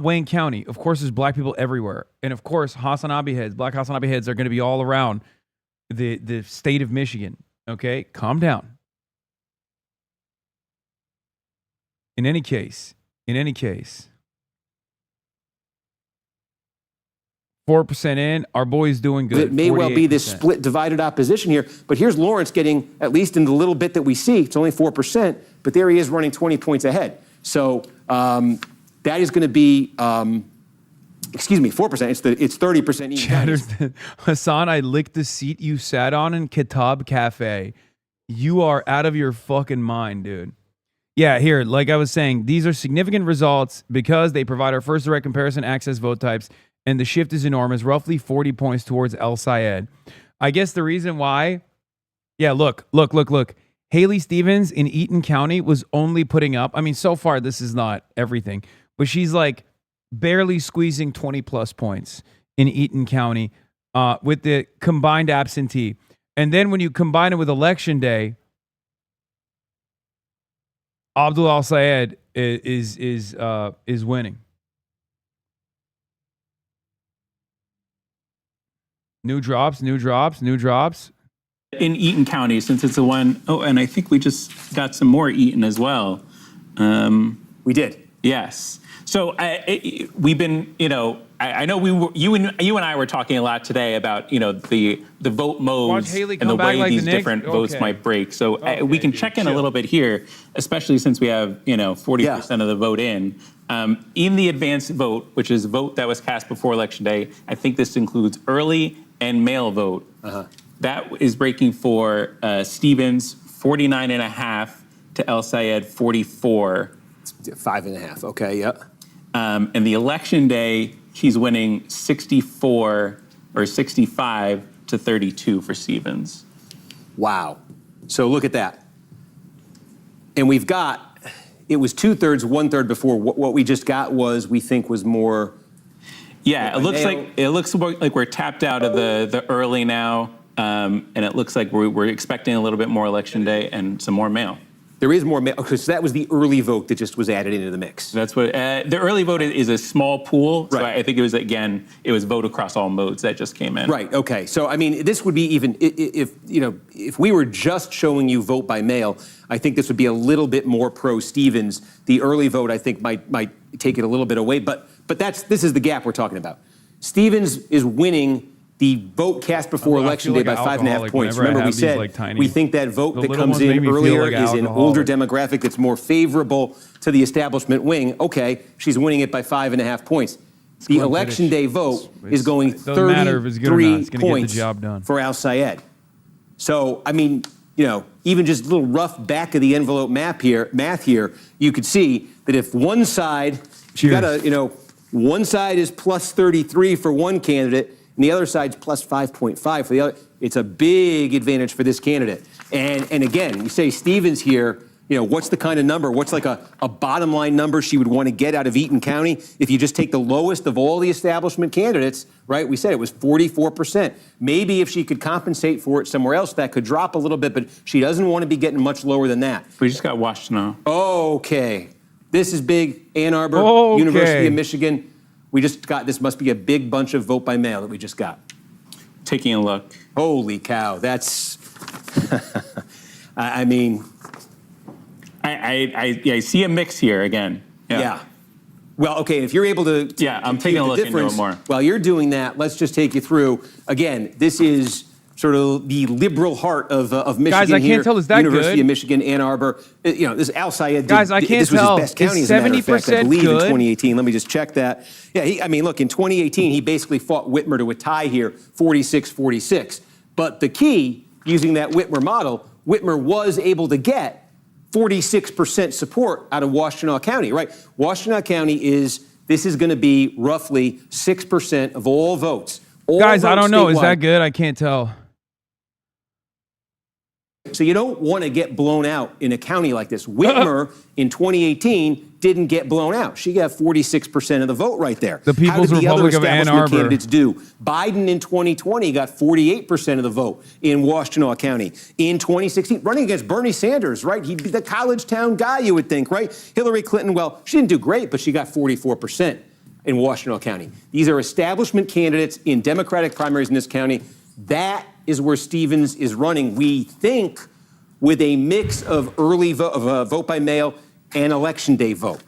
Wayne County. Of course, there's black people everywhere. And of course, HasanAbi heads, black HasanAbi heads are going to be all around the state of Michigan. Okay? Calm down. In any case, 4% in, our boy's doing good. It may well be this split, divided opposition here, but here's Lawrence getting, at least in the little bit that we see, it's only 4%, but there he is running 20 points ahead. So that is going to be, 4%. It's 30% each. Hasan, I licked the seat you sat on in Kitab Cafe. You are out of your fucking mind, dude. Yeah, here, like I was saying, these are significant results because they provide our first direct comparison access vote types, and the shift is enormous, roughly 40 points towards El Sayed. I guess the reason why, yeah, look. Haley Stevens in Eaton County was only putting up, I mean, so far this is not everything, but she's like barely squeezing 20 plus points in Eaton County with the combined absentee. And then when you combine it with election day, Abdul Al Sayed is winning. New drops. In Eaton County, since it's the one, and I think we just got some more Eaton as well. We did. Yes. So we've been, I know you and I were talking a lot today about, the vote modes and the way these different votes might break. So we can check in a little bit here, especially since we have, 40% of the vote in. In the advanced vote, which is vote that was cast before Election Day, I think this includes early and mail vote. That is breaking for Stevens 49.5 to El Sayed 44. 5.5. Okay. Yep. And the election day, he's winning 64 or 65 to 32 for Stevens. Wow. So look at that. And we've got, it was 2/3, 1/3 before. What we just got was, we think, was more. Yeah, it looks like we're tapped out of the early now, and it looks like we're expecting a little bit more election day and some more mail. There is more mail, because that was the early vote that just was added into the mix. That's what the early vote is, a small pool. Right. So I think it was vote across all modes that just came in. Right. Okay. So I mean, this would be even if we were just showing you vote by mail, I think this would be a little bit more pro Stevens. The early vote, I think, might take it a little bit away. But this is the gap we're talking about. Stevens is winning the vote cast before Election Day by 5.5 points. Remember, we said we think that vote that comes in earlier is an older demographic that's more favorable to the establishment wing. Okay, she's winning it by 5.5 points. The Election Day vote is going 33 points for Al Sayed. So, I mean, even just a little rough back of the envelope math here, you could see that if one side, one side is plus 33 for one candidate, and the other side's plus 5.5 for the other. It's a big advantage for this candidate. And again, you say Stevens here, what's the kind of number? What's like a bottom line number she would want to get out of Eaton County if you just take the lowest of all the establishment candidates, right? We said it was 44%. Maybe if she could compensate for it somewhere else, that could drop a little bit, but she doesn't want to be getting much lower than that. We just got Washtenaw. Okay. This is big. Ann Arbor, University of Michigan. We just got, this must be a big bunch of vote by mail that we just got. Taking a look. Holy cow, that's, I mean. I see a mix here again. Yeah. Well, okay, if you're able to. Yeah, I'm taking a look into it more. While you're doing that, let's just take you through. Again, this is sort of the liberal heart of Michigan. Guys, I can't tell. Is that University good? of Michigan, Ann Arbor. This Al Sayed. Guys, I can't tell. This was his best county, as a matter of fact, I believe, in 2018. Let me just check that. Yeah, look, in 2018, he basically fought Whitmer to a tie here, 46-46. But the key, using that Whitmer model, Whitmer was able to get 46% support out of Washtenaw County, right? Washtenaw County is this is going to be roughly 6% of all votes. Guys, I don't know. Is that good? I can't tell. So you don't want to get blown out in a county like this. Whitmer in 2018 didn't get blown out. She got 46% of the vote right there. The People's Republic of Ann Arbor. Candidates do. Biden in 2020 got 48% of the vote in Washtenaw County. In 2016, running against Bernie Sanders, right? He'd be the college town guy, you would think, right? Hillary Clinton, well, she didn't do great, but she got 44% in Washtenaw County. These are establishment candidates in Democratic primaries in this county. That is where Stevens is running, we think, with a mix of early vote by mail and election day vote.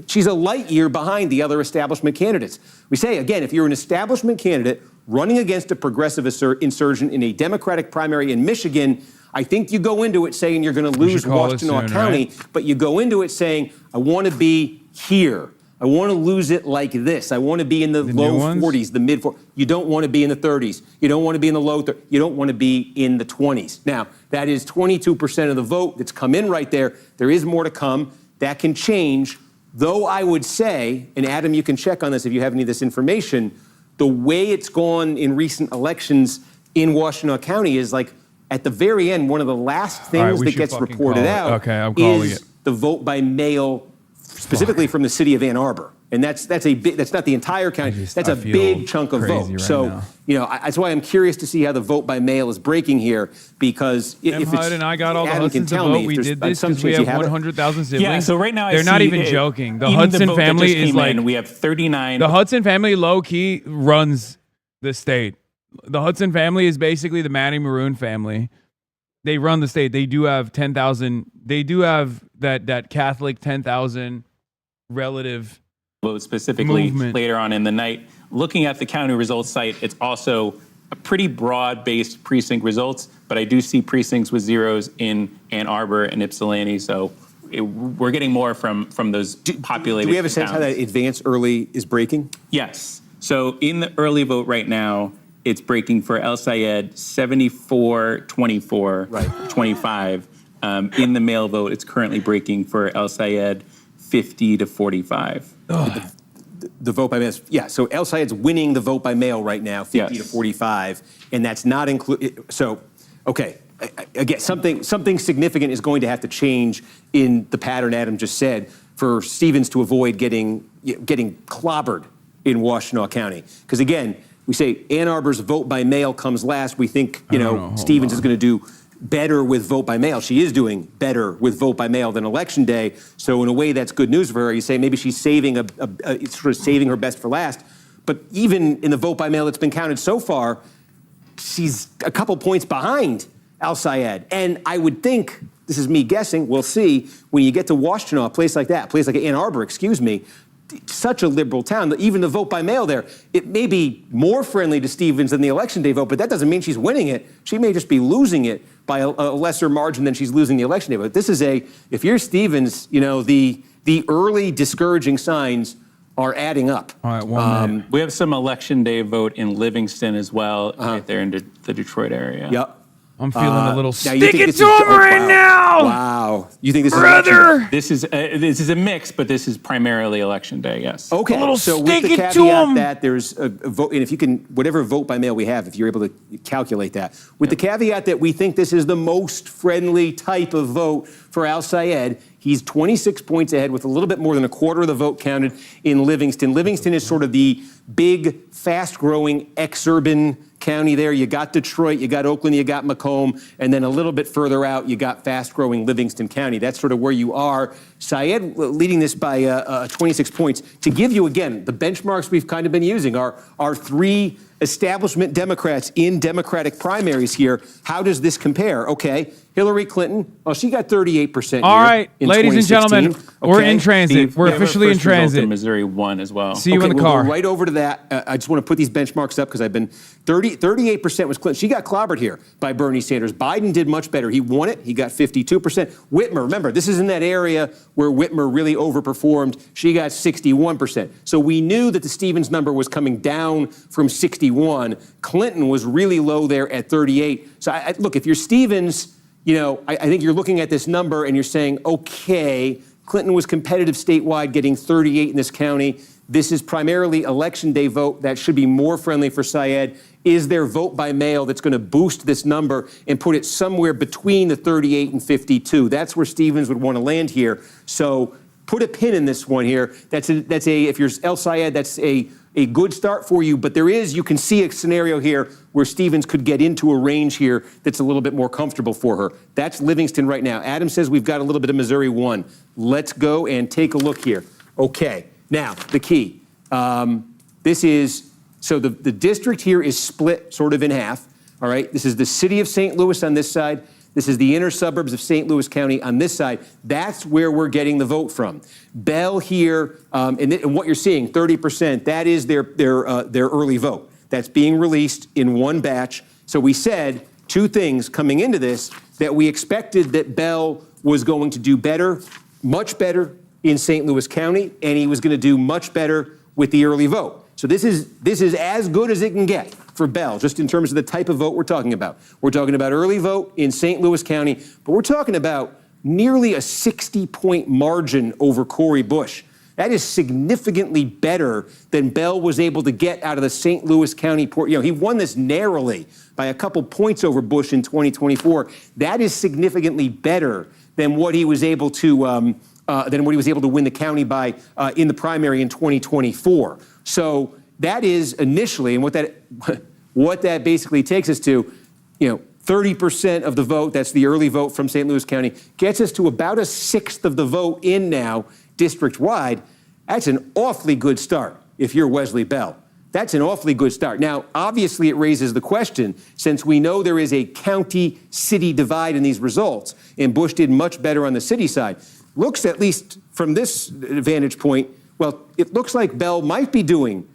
She's a light year behind the other establishment candidates. We say, again, if you're an establishment candidate running against a progressive insurgent in a Democratic primary in Michigan, I think you go into it saying you're going to lose Washtenaw County, right? But you go into it saying, I want to be here. I want to lose it like this. I want to be in the low 40s, the mid 40s. You don't want to be in the 30s. You don't want to be in the low 30s. You don't want to be in the 20s. Now, that is 22% of the vote that's come in right there. There is more to come. That can change. Though I would say, and Adam, you can check on this if you have any of this information, the way it's gone in recent elections in Washtenaw County is like at the very end, one of the last things that gets reported out is the vote by mail, specifically from the city of Ann Arbor. And that's a big, that's not the entire county, that's a big chunk of vote. Right so, now. you know, that's why I'm curious to see how the vote by mail is breaking here, because if it's, and I got all the Hudsons to vote. We did this because we have 100,000 siblings. Yeah, so right now they're not even joking. The Hudson family is like, we have 39. The Hudson family low-key runs the state. The Hudson family is basically the Matty Maroon family. They run the state. They do have 10,000. They do have that Catholic 10,000 relative vote specifically movement. Later on in the night. Looking at the county results site, it's also a pretty broad-based precinct results, but I do see precincts with zeros in Ann Arbor and Ypsilanti, so we're getting more from those populated. Do we have a sense how that advance early is breaking? Yes. So in the early vote right now, it's breaking for El Sayed 74-24, 25. In the mail vote, it's currently breaking for El Sayed 50-45. The vote by mail, yeah. So El Sayed's winning the vote by mail right now, 50-45, and that's not included. So, okay, again, something significant is going to have to change in the pattern Adam just said for Stevens to avoid getting clobbered in Washtenaw County. Because again, we say Ann Arbor's vote by mail comes last. We think Stevens is going to do better with vote by mail. She is doing better with vote by mail than election day. So in a way, that's good news for her. You say maybe she's saving sort of saving her best for last. But even in the vote by mail that's been counted so far, she's a couple points behind Al Sayed. And I would think, this is me guessing, we'll see, when you get to Washtenaw, a place like that, a place like Ann Arbor, such a liberal town, even the vote by mail there, it may be more friendly to Stevens than the election day vote, but that doesn't mean she's winning it. She may just be losing it by a lesser margin than she's losing the election day vote. This is if you're Stevens, you know, the early discouraging signs are adding up. All right, 1 minute. We have some election day vote in Livingston as well, right there in the Detroit area. Yep. I'm feeling a little stick it to him right now. Wow. You think this Brother. is This is a mix, but this is primarily election day, yes. Okay. A little so stick with the it to him. caveat that there's a vote, and if you can, whatever vote by mail we have, if you're able to calculate that, with the caveat that we think this is the most friendly type of vote for Al Sayed, he's 26 points ahead with a little bit more than a quarter of the vote counted in Livingston. Livingston is sort of the big, fast-growing, ex-urban county there. You got Detroit, you got Oakland, you got Macomb, and then a little bit further out, you got fast-growing Livingston County. That's sort of where you are. Sayed leading this by 26 points. To give you, again, the benchmarks we've kind of been using are three establishment Democrats in Democratic primaries here. How does this compare? Okay, Hillary Clinton, well, she got 38%. All right, ladies and gentlemen, we're in transit. We're officially in transit. Missouri won as well. See you in the car. We'll go right over to that. I just want to put these benchmarks up because I've been 38% was Clinton. She got clobbered here by Bernie Sanders. Biden did much better. He won it. He got 52%. Whitmer, remember, this is in that area where Whitmer really overperformed. She got 61%. So we knew that the Stevens number was coming down from 61. Clinton was really low there at 38. So look, if you're Stevens, you know, I think you're looking at this number and you're saying, okay, Clinton was competitive statewide, getting 38 in this county. This is primarily election day vote that should be more friendly for Syed. Is there vote by mail that's going to boost this number and put it somewhere between the 38 and 52? That's where Stevens would want to land here. So put a pin in this one here. If you're El Syed, that's a good start for you, but you can see a scenario here where Stevens could get into a range here that's a little bit more comfortable for her. That's Livingston right now. Adam says we've got a little bit of Missouri 1. Let's go and take a look here. Okay, now the key. The district here is split sort of in half, all right? This is the city of St. Louis on this side. This is the inner suburbs of St. Louis County on this side. That's where we're getting the vote from. Bell here, and what you're seeing, 30%, that is their early vote. That's being released in one batch. So we said two things coming into this, that we expected that Bell was going to do better, much better in St. Louis County, and he was going to do much better with the early vote. So this is as good as it can get for Bell, just in terms of the type of vote we're talking about. We're talking about early vote in St. Louis County, but we're talking about nearly a 60-point margin over Cori Bush. That is significantly better than Bell was able to get out of the St. Louis County port. He won this narrowly by a couple points over Bush in 2024. That is significantly better than what he was able to win the county by in the primary in 2024. So that is initially, and what that basically takes us to, 30% of the vote, that's the early vote from St. Louis County, gets us to about a sixth of the vote in now, district-wide. That's an awfully good start if you're Wesley Bell. That's an awfully good start. Now, obviously, it raises the question, since we know there is a county-city divide in these results, and Bush did much better on the city side, looks, at least from this vantage point, well, it looks like Bell might be doing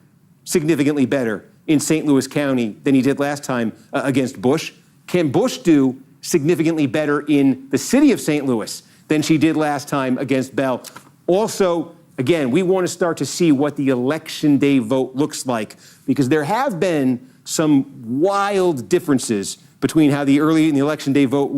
significantly better in St. Louis County than he did last time against Bush. Can Bush do significantly better in the city of St. Louis than she did last time against Bell? Also, again, we want to start to see what the election day vote looks like, because there have been some wild differences between how the early and the election day vote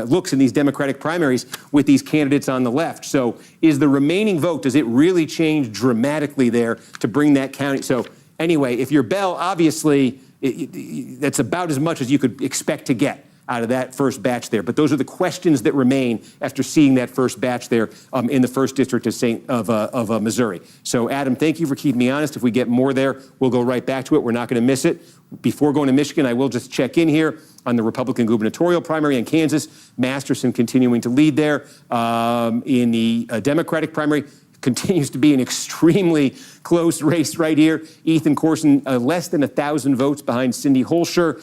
looks in these Democratic primaries with these candidates on the left. So is the remaining vote, does it really change dramatically there to bring that county? So anyway, if you're Bell, obviously, that's about as much as you could expect to get out of that first batch there. But those are the questions that remain after seeing that first batch there in the first district of Missouri. So Adam, thank you for keeping me honest. If we get more there, we'll go right back to it. We're not going to miss it. Before going to Michigan, I will just check in here on the Republican gubernatorial primary in Kansas. Masterson continuing to lead there. In the Democratic primary, continues to be an extremely close race right here. Ethan Corson, less than 1,000 votes behind Cindy Holscher.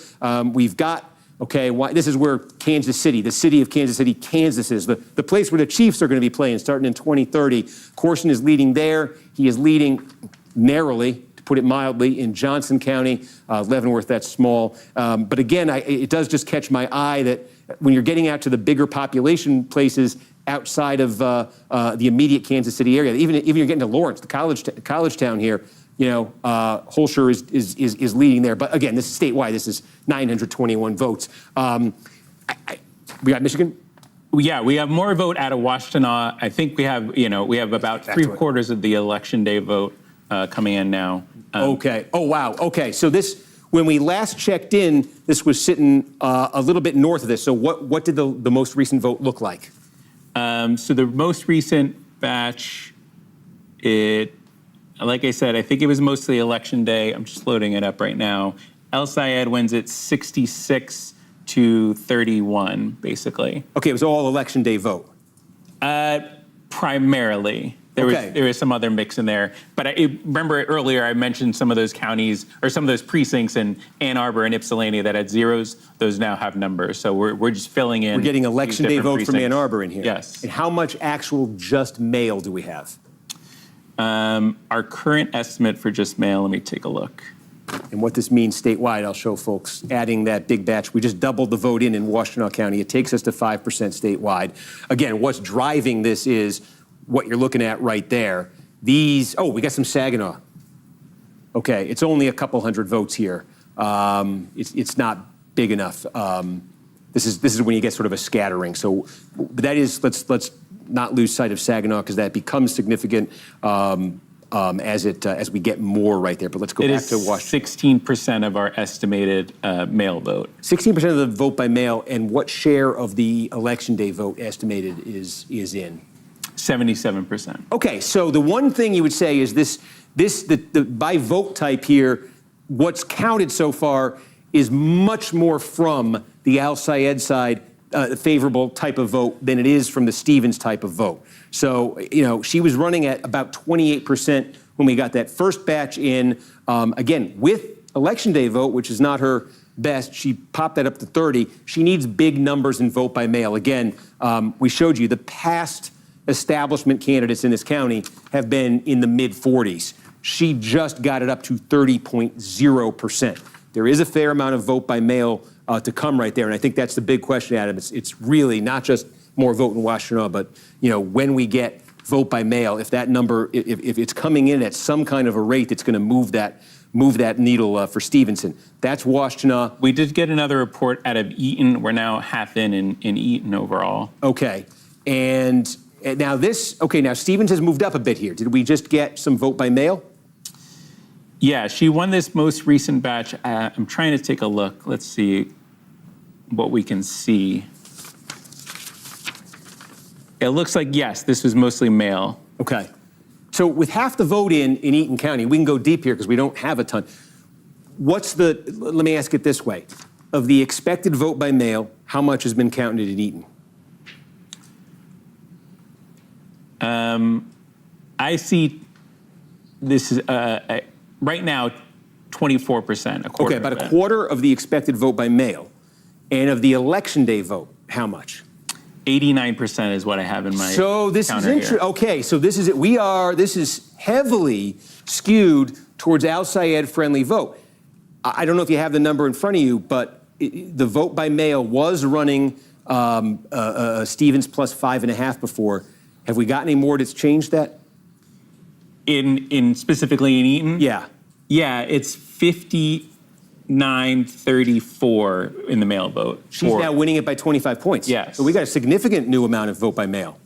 We've got, this is where Kansas City, the city of Kansas City, Kansas is, the place where the Chiefs are going to be playing starting in 2030. Corson is leading there. He is leading narrowly, to put it mildly, in Johnson County. Leavenworth, that's small. But again, it does just catch my eye that when you're getting out to the bigger population places outside of the immediate Kansas City area, even you're getting to Lawrence, the college town here, Holscher is leading there. But again, this is statewide. This is 921 votes. We got Michigan. Yeah, we have more vote out of Washtenaw. I think we have about three-quarters of the election day vote coming in now. Okay. Oh, wow. Okay. So this, when we last checked in, this was sitting a little bit north of this. So what did the most recent vote look like? So the most recent batch, like I said, I think it was mostly election day. I'm just loading it up right now. El Syed wins it 66-31, basically. Okay, it was all election day vote. Primarily. There was some other mix in there. But remember earlier I mentioned some of those counties or some of those precincts in Ann Arbor and Ypsilanti that had zeros. Those now have numbers. So we're just filling in. We're getting election day vote precincts from Ann Arbor in here. Yes. And how much actual just mail do we have? Our current estimate for just mail, let me take a look. And what this means statewide, I'll show folks, adding that big batch. We just doubled the vote in Washtenaw County. It takes us to 5% statewide. Again, what's driving this is what you're looking at right there. We got some Saginaw. Okay, it's only a couple hundred votes here. It's not big enough. This is when you get sort of a scattering. So that is, let's not lose sight of Saginaw because that becomes significant as we get more right there. But let's go back to Washington. 16% of our estimated mail vote. 16% of the vote by mail, and what share of the election day vote estimated is in? 77%. Okay, so the one thing you would say is the by vote type here, what's counted so far is much more from the Al Sayed side, favorable type of vote than it is from the Stevens type of vote. So, she was running at about 28% when we got that first batch in. Again, with election day vote, which is not her best, she popped that up to 30. She needs big numbers in vote by mail. Again, we showed you the past establishment candidates in this county have been in the mid-40s. She just got it up to 30.0%. There is a fair amount of vote by mail to come right there, and I think that's the big question, Adam. It's really not just more vote in Washtenaw, but when we get vote by mail, if that number, if it's coming in at some kind of a rate that's going to move that needle for Stevenson. That's Washtenaw. We did get another report out of Eaton. We're now half in Eaton overall. Okay, and now now Stevens has moved up a bit here. Did we just get some vote by mail? Yeah, she won this most recent batch. I'm trying to take a look. Let's see what we can see. It looks like, yes, this was mostly mail. Okay. So with half the vote in Eaton County, we can go deep here because we don't have a ton. Let me ask it this way. Of the expected vote by mail, how much has been counted in Eaton? I see this is, right now, 24%, a quarter. Okay, about a quarter of the expected vote by mail. And of the election day vote, how much? 89% is what I have in my So this is interesting. Okay, so this is it. This is heavily skewed towards Al Sayed friendly vote. I don't know if you have the number in front of you, but the vote by mail was running Stevens plus 5.5 before. Have we got any more that's changed that? In specifically in Eaton? Yeah. Yeah, it's 59-34 in the mail vote. She's now winning it by 25 points. Yes. So we got a significant new amount of vote by mail.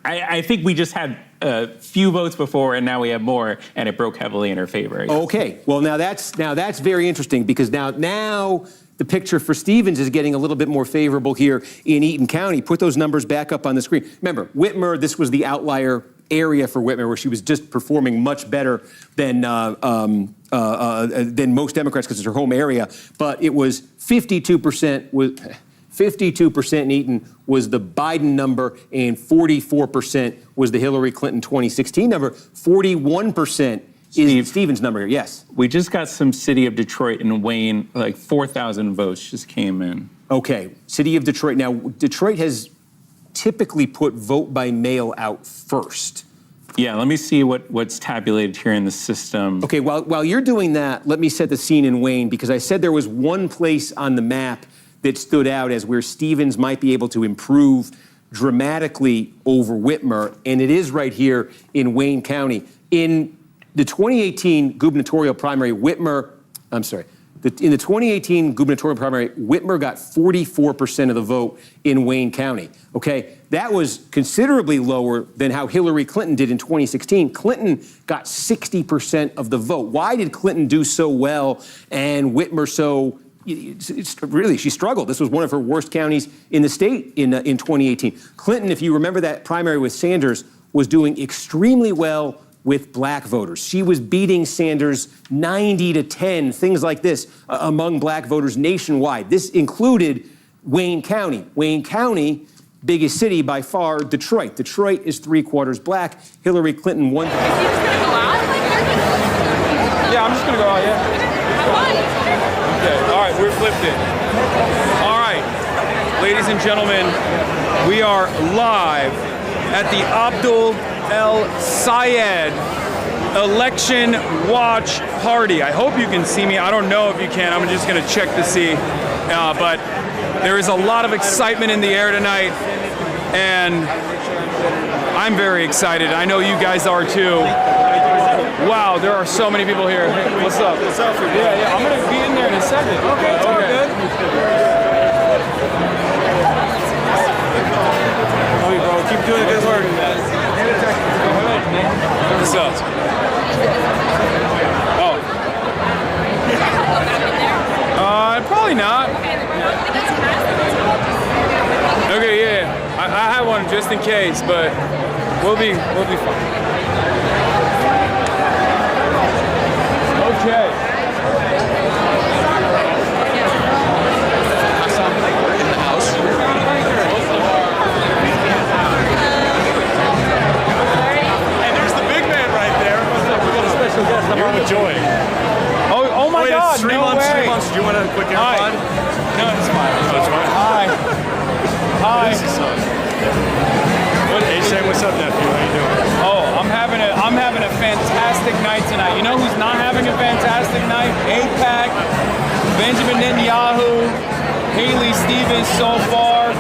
I think we just had a few votes before, and now we have more, and it broke heavily in her favor. Okay. Well, now that's very interesting because now the picture for Stevens is getting a little bit more favorable here in Eaton County. Put those numbers back up on the screen. Remember, Whitmer, this was the outlier area for Whitmer where she was just performing much better than most Democrats because it's her home area. But it was 52% in Eaton was the Biden number, and 44% was the Hillary Clinton 2016 number. 41% is Stevens' number here. Yes. We just got some City of Detroit and Wayne, like 4,000 votes just came in. Okay, City of Detroit. Now, Detroit has typically put vote by mail out first. Yeah, let me see what's tabulated here in the system. Okay, while you're doing that, let me set the scene in Wayne, because I said there was one place on the map that stood out as where Stevens might be able to improve dramatically over Whitmer, and it is right here in Wayne County. In the 2018 gubernatorial primary, in the 2018 gubernatorial primary, Whitmer got 44% of the vote in Wayne County. Okay, that was considerably lower than how Hillary Clinton did in 2016. Clinton got 60% of the vote. Why did Clinton do so well and Whitmer so? She struggled. This was one of her worst counties in the state in 2018. Clinton, if you remember that primary with Sanders, was doing extremely well with black voters. She was beating Sanders 90-10, things like this, among black voters nationwide. This included Wayne County. Wayne County, biggest city by far, Detroit. Detroit is 3/4 black. Hillary Clinton won. Is he just gonna go out? Yeah, I'm just gonna go out, yeah. Have fun. Okay, all right, we're flipped it. All right, ladies and gentlemen, we are live at the Abdul El Sayed Election Watch Party. I hope you can see me. I don't know if you can. I'm just going to check to see. But there is a lot of excitement in the air tonight, and I'm very excited. I know you guys are too. Wow, there are so many people here. Hey, what's up? What's up? Yeah, I'm going to be in there in a second. Okay, it's all good. Love you, bro. Keep doing the good work. What's up? Oh. Probably not. Okay, yeah. I have one just in case, but we'll be fine. Okay. You're the joy. Oh my God! It's 3 no months. way. 3 months. Do you want a quick AirPod? No, it's fine. Oh, it's fine. Hi. Hi. This is hey, Shane, what's up, nephew? How you doing? Oh, I'm having a fantastic night tonight. You know who's not having a fantastic night? APAC, Benjamin Netanyahu, Haley Stevens so far.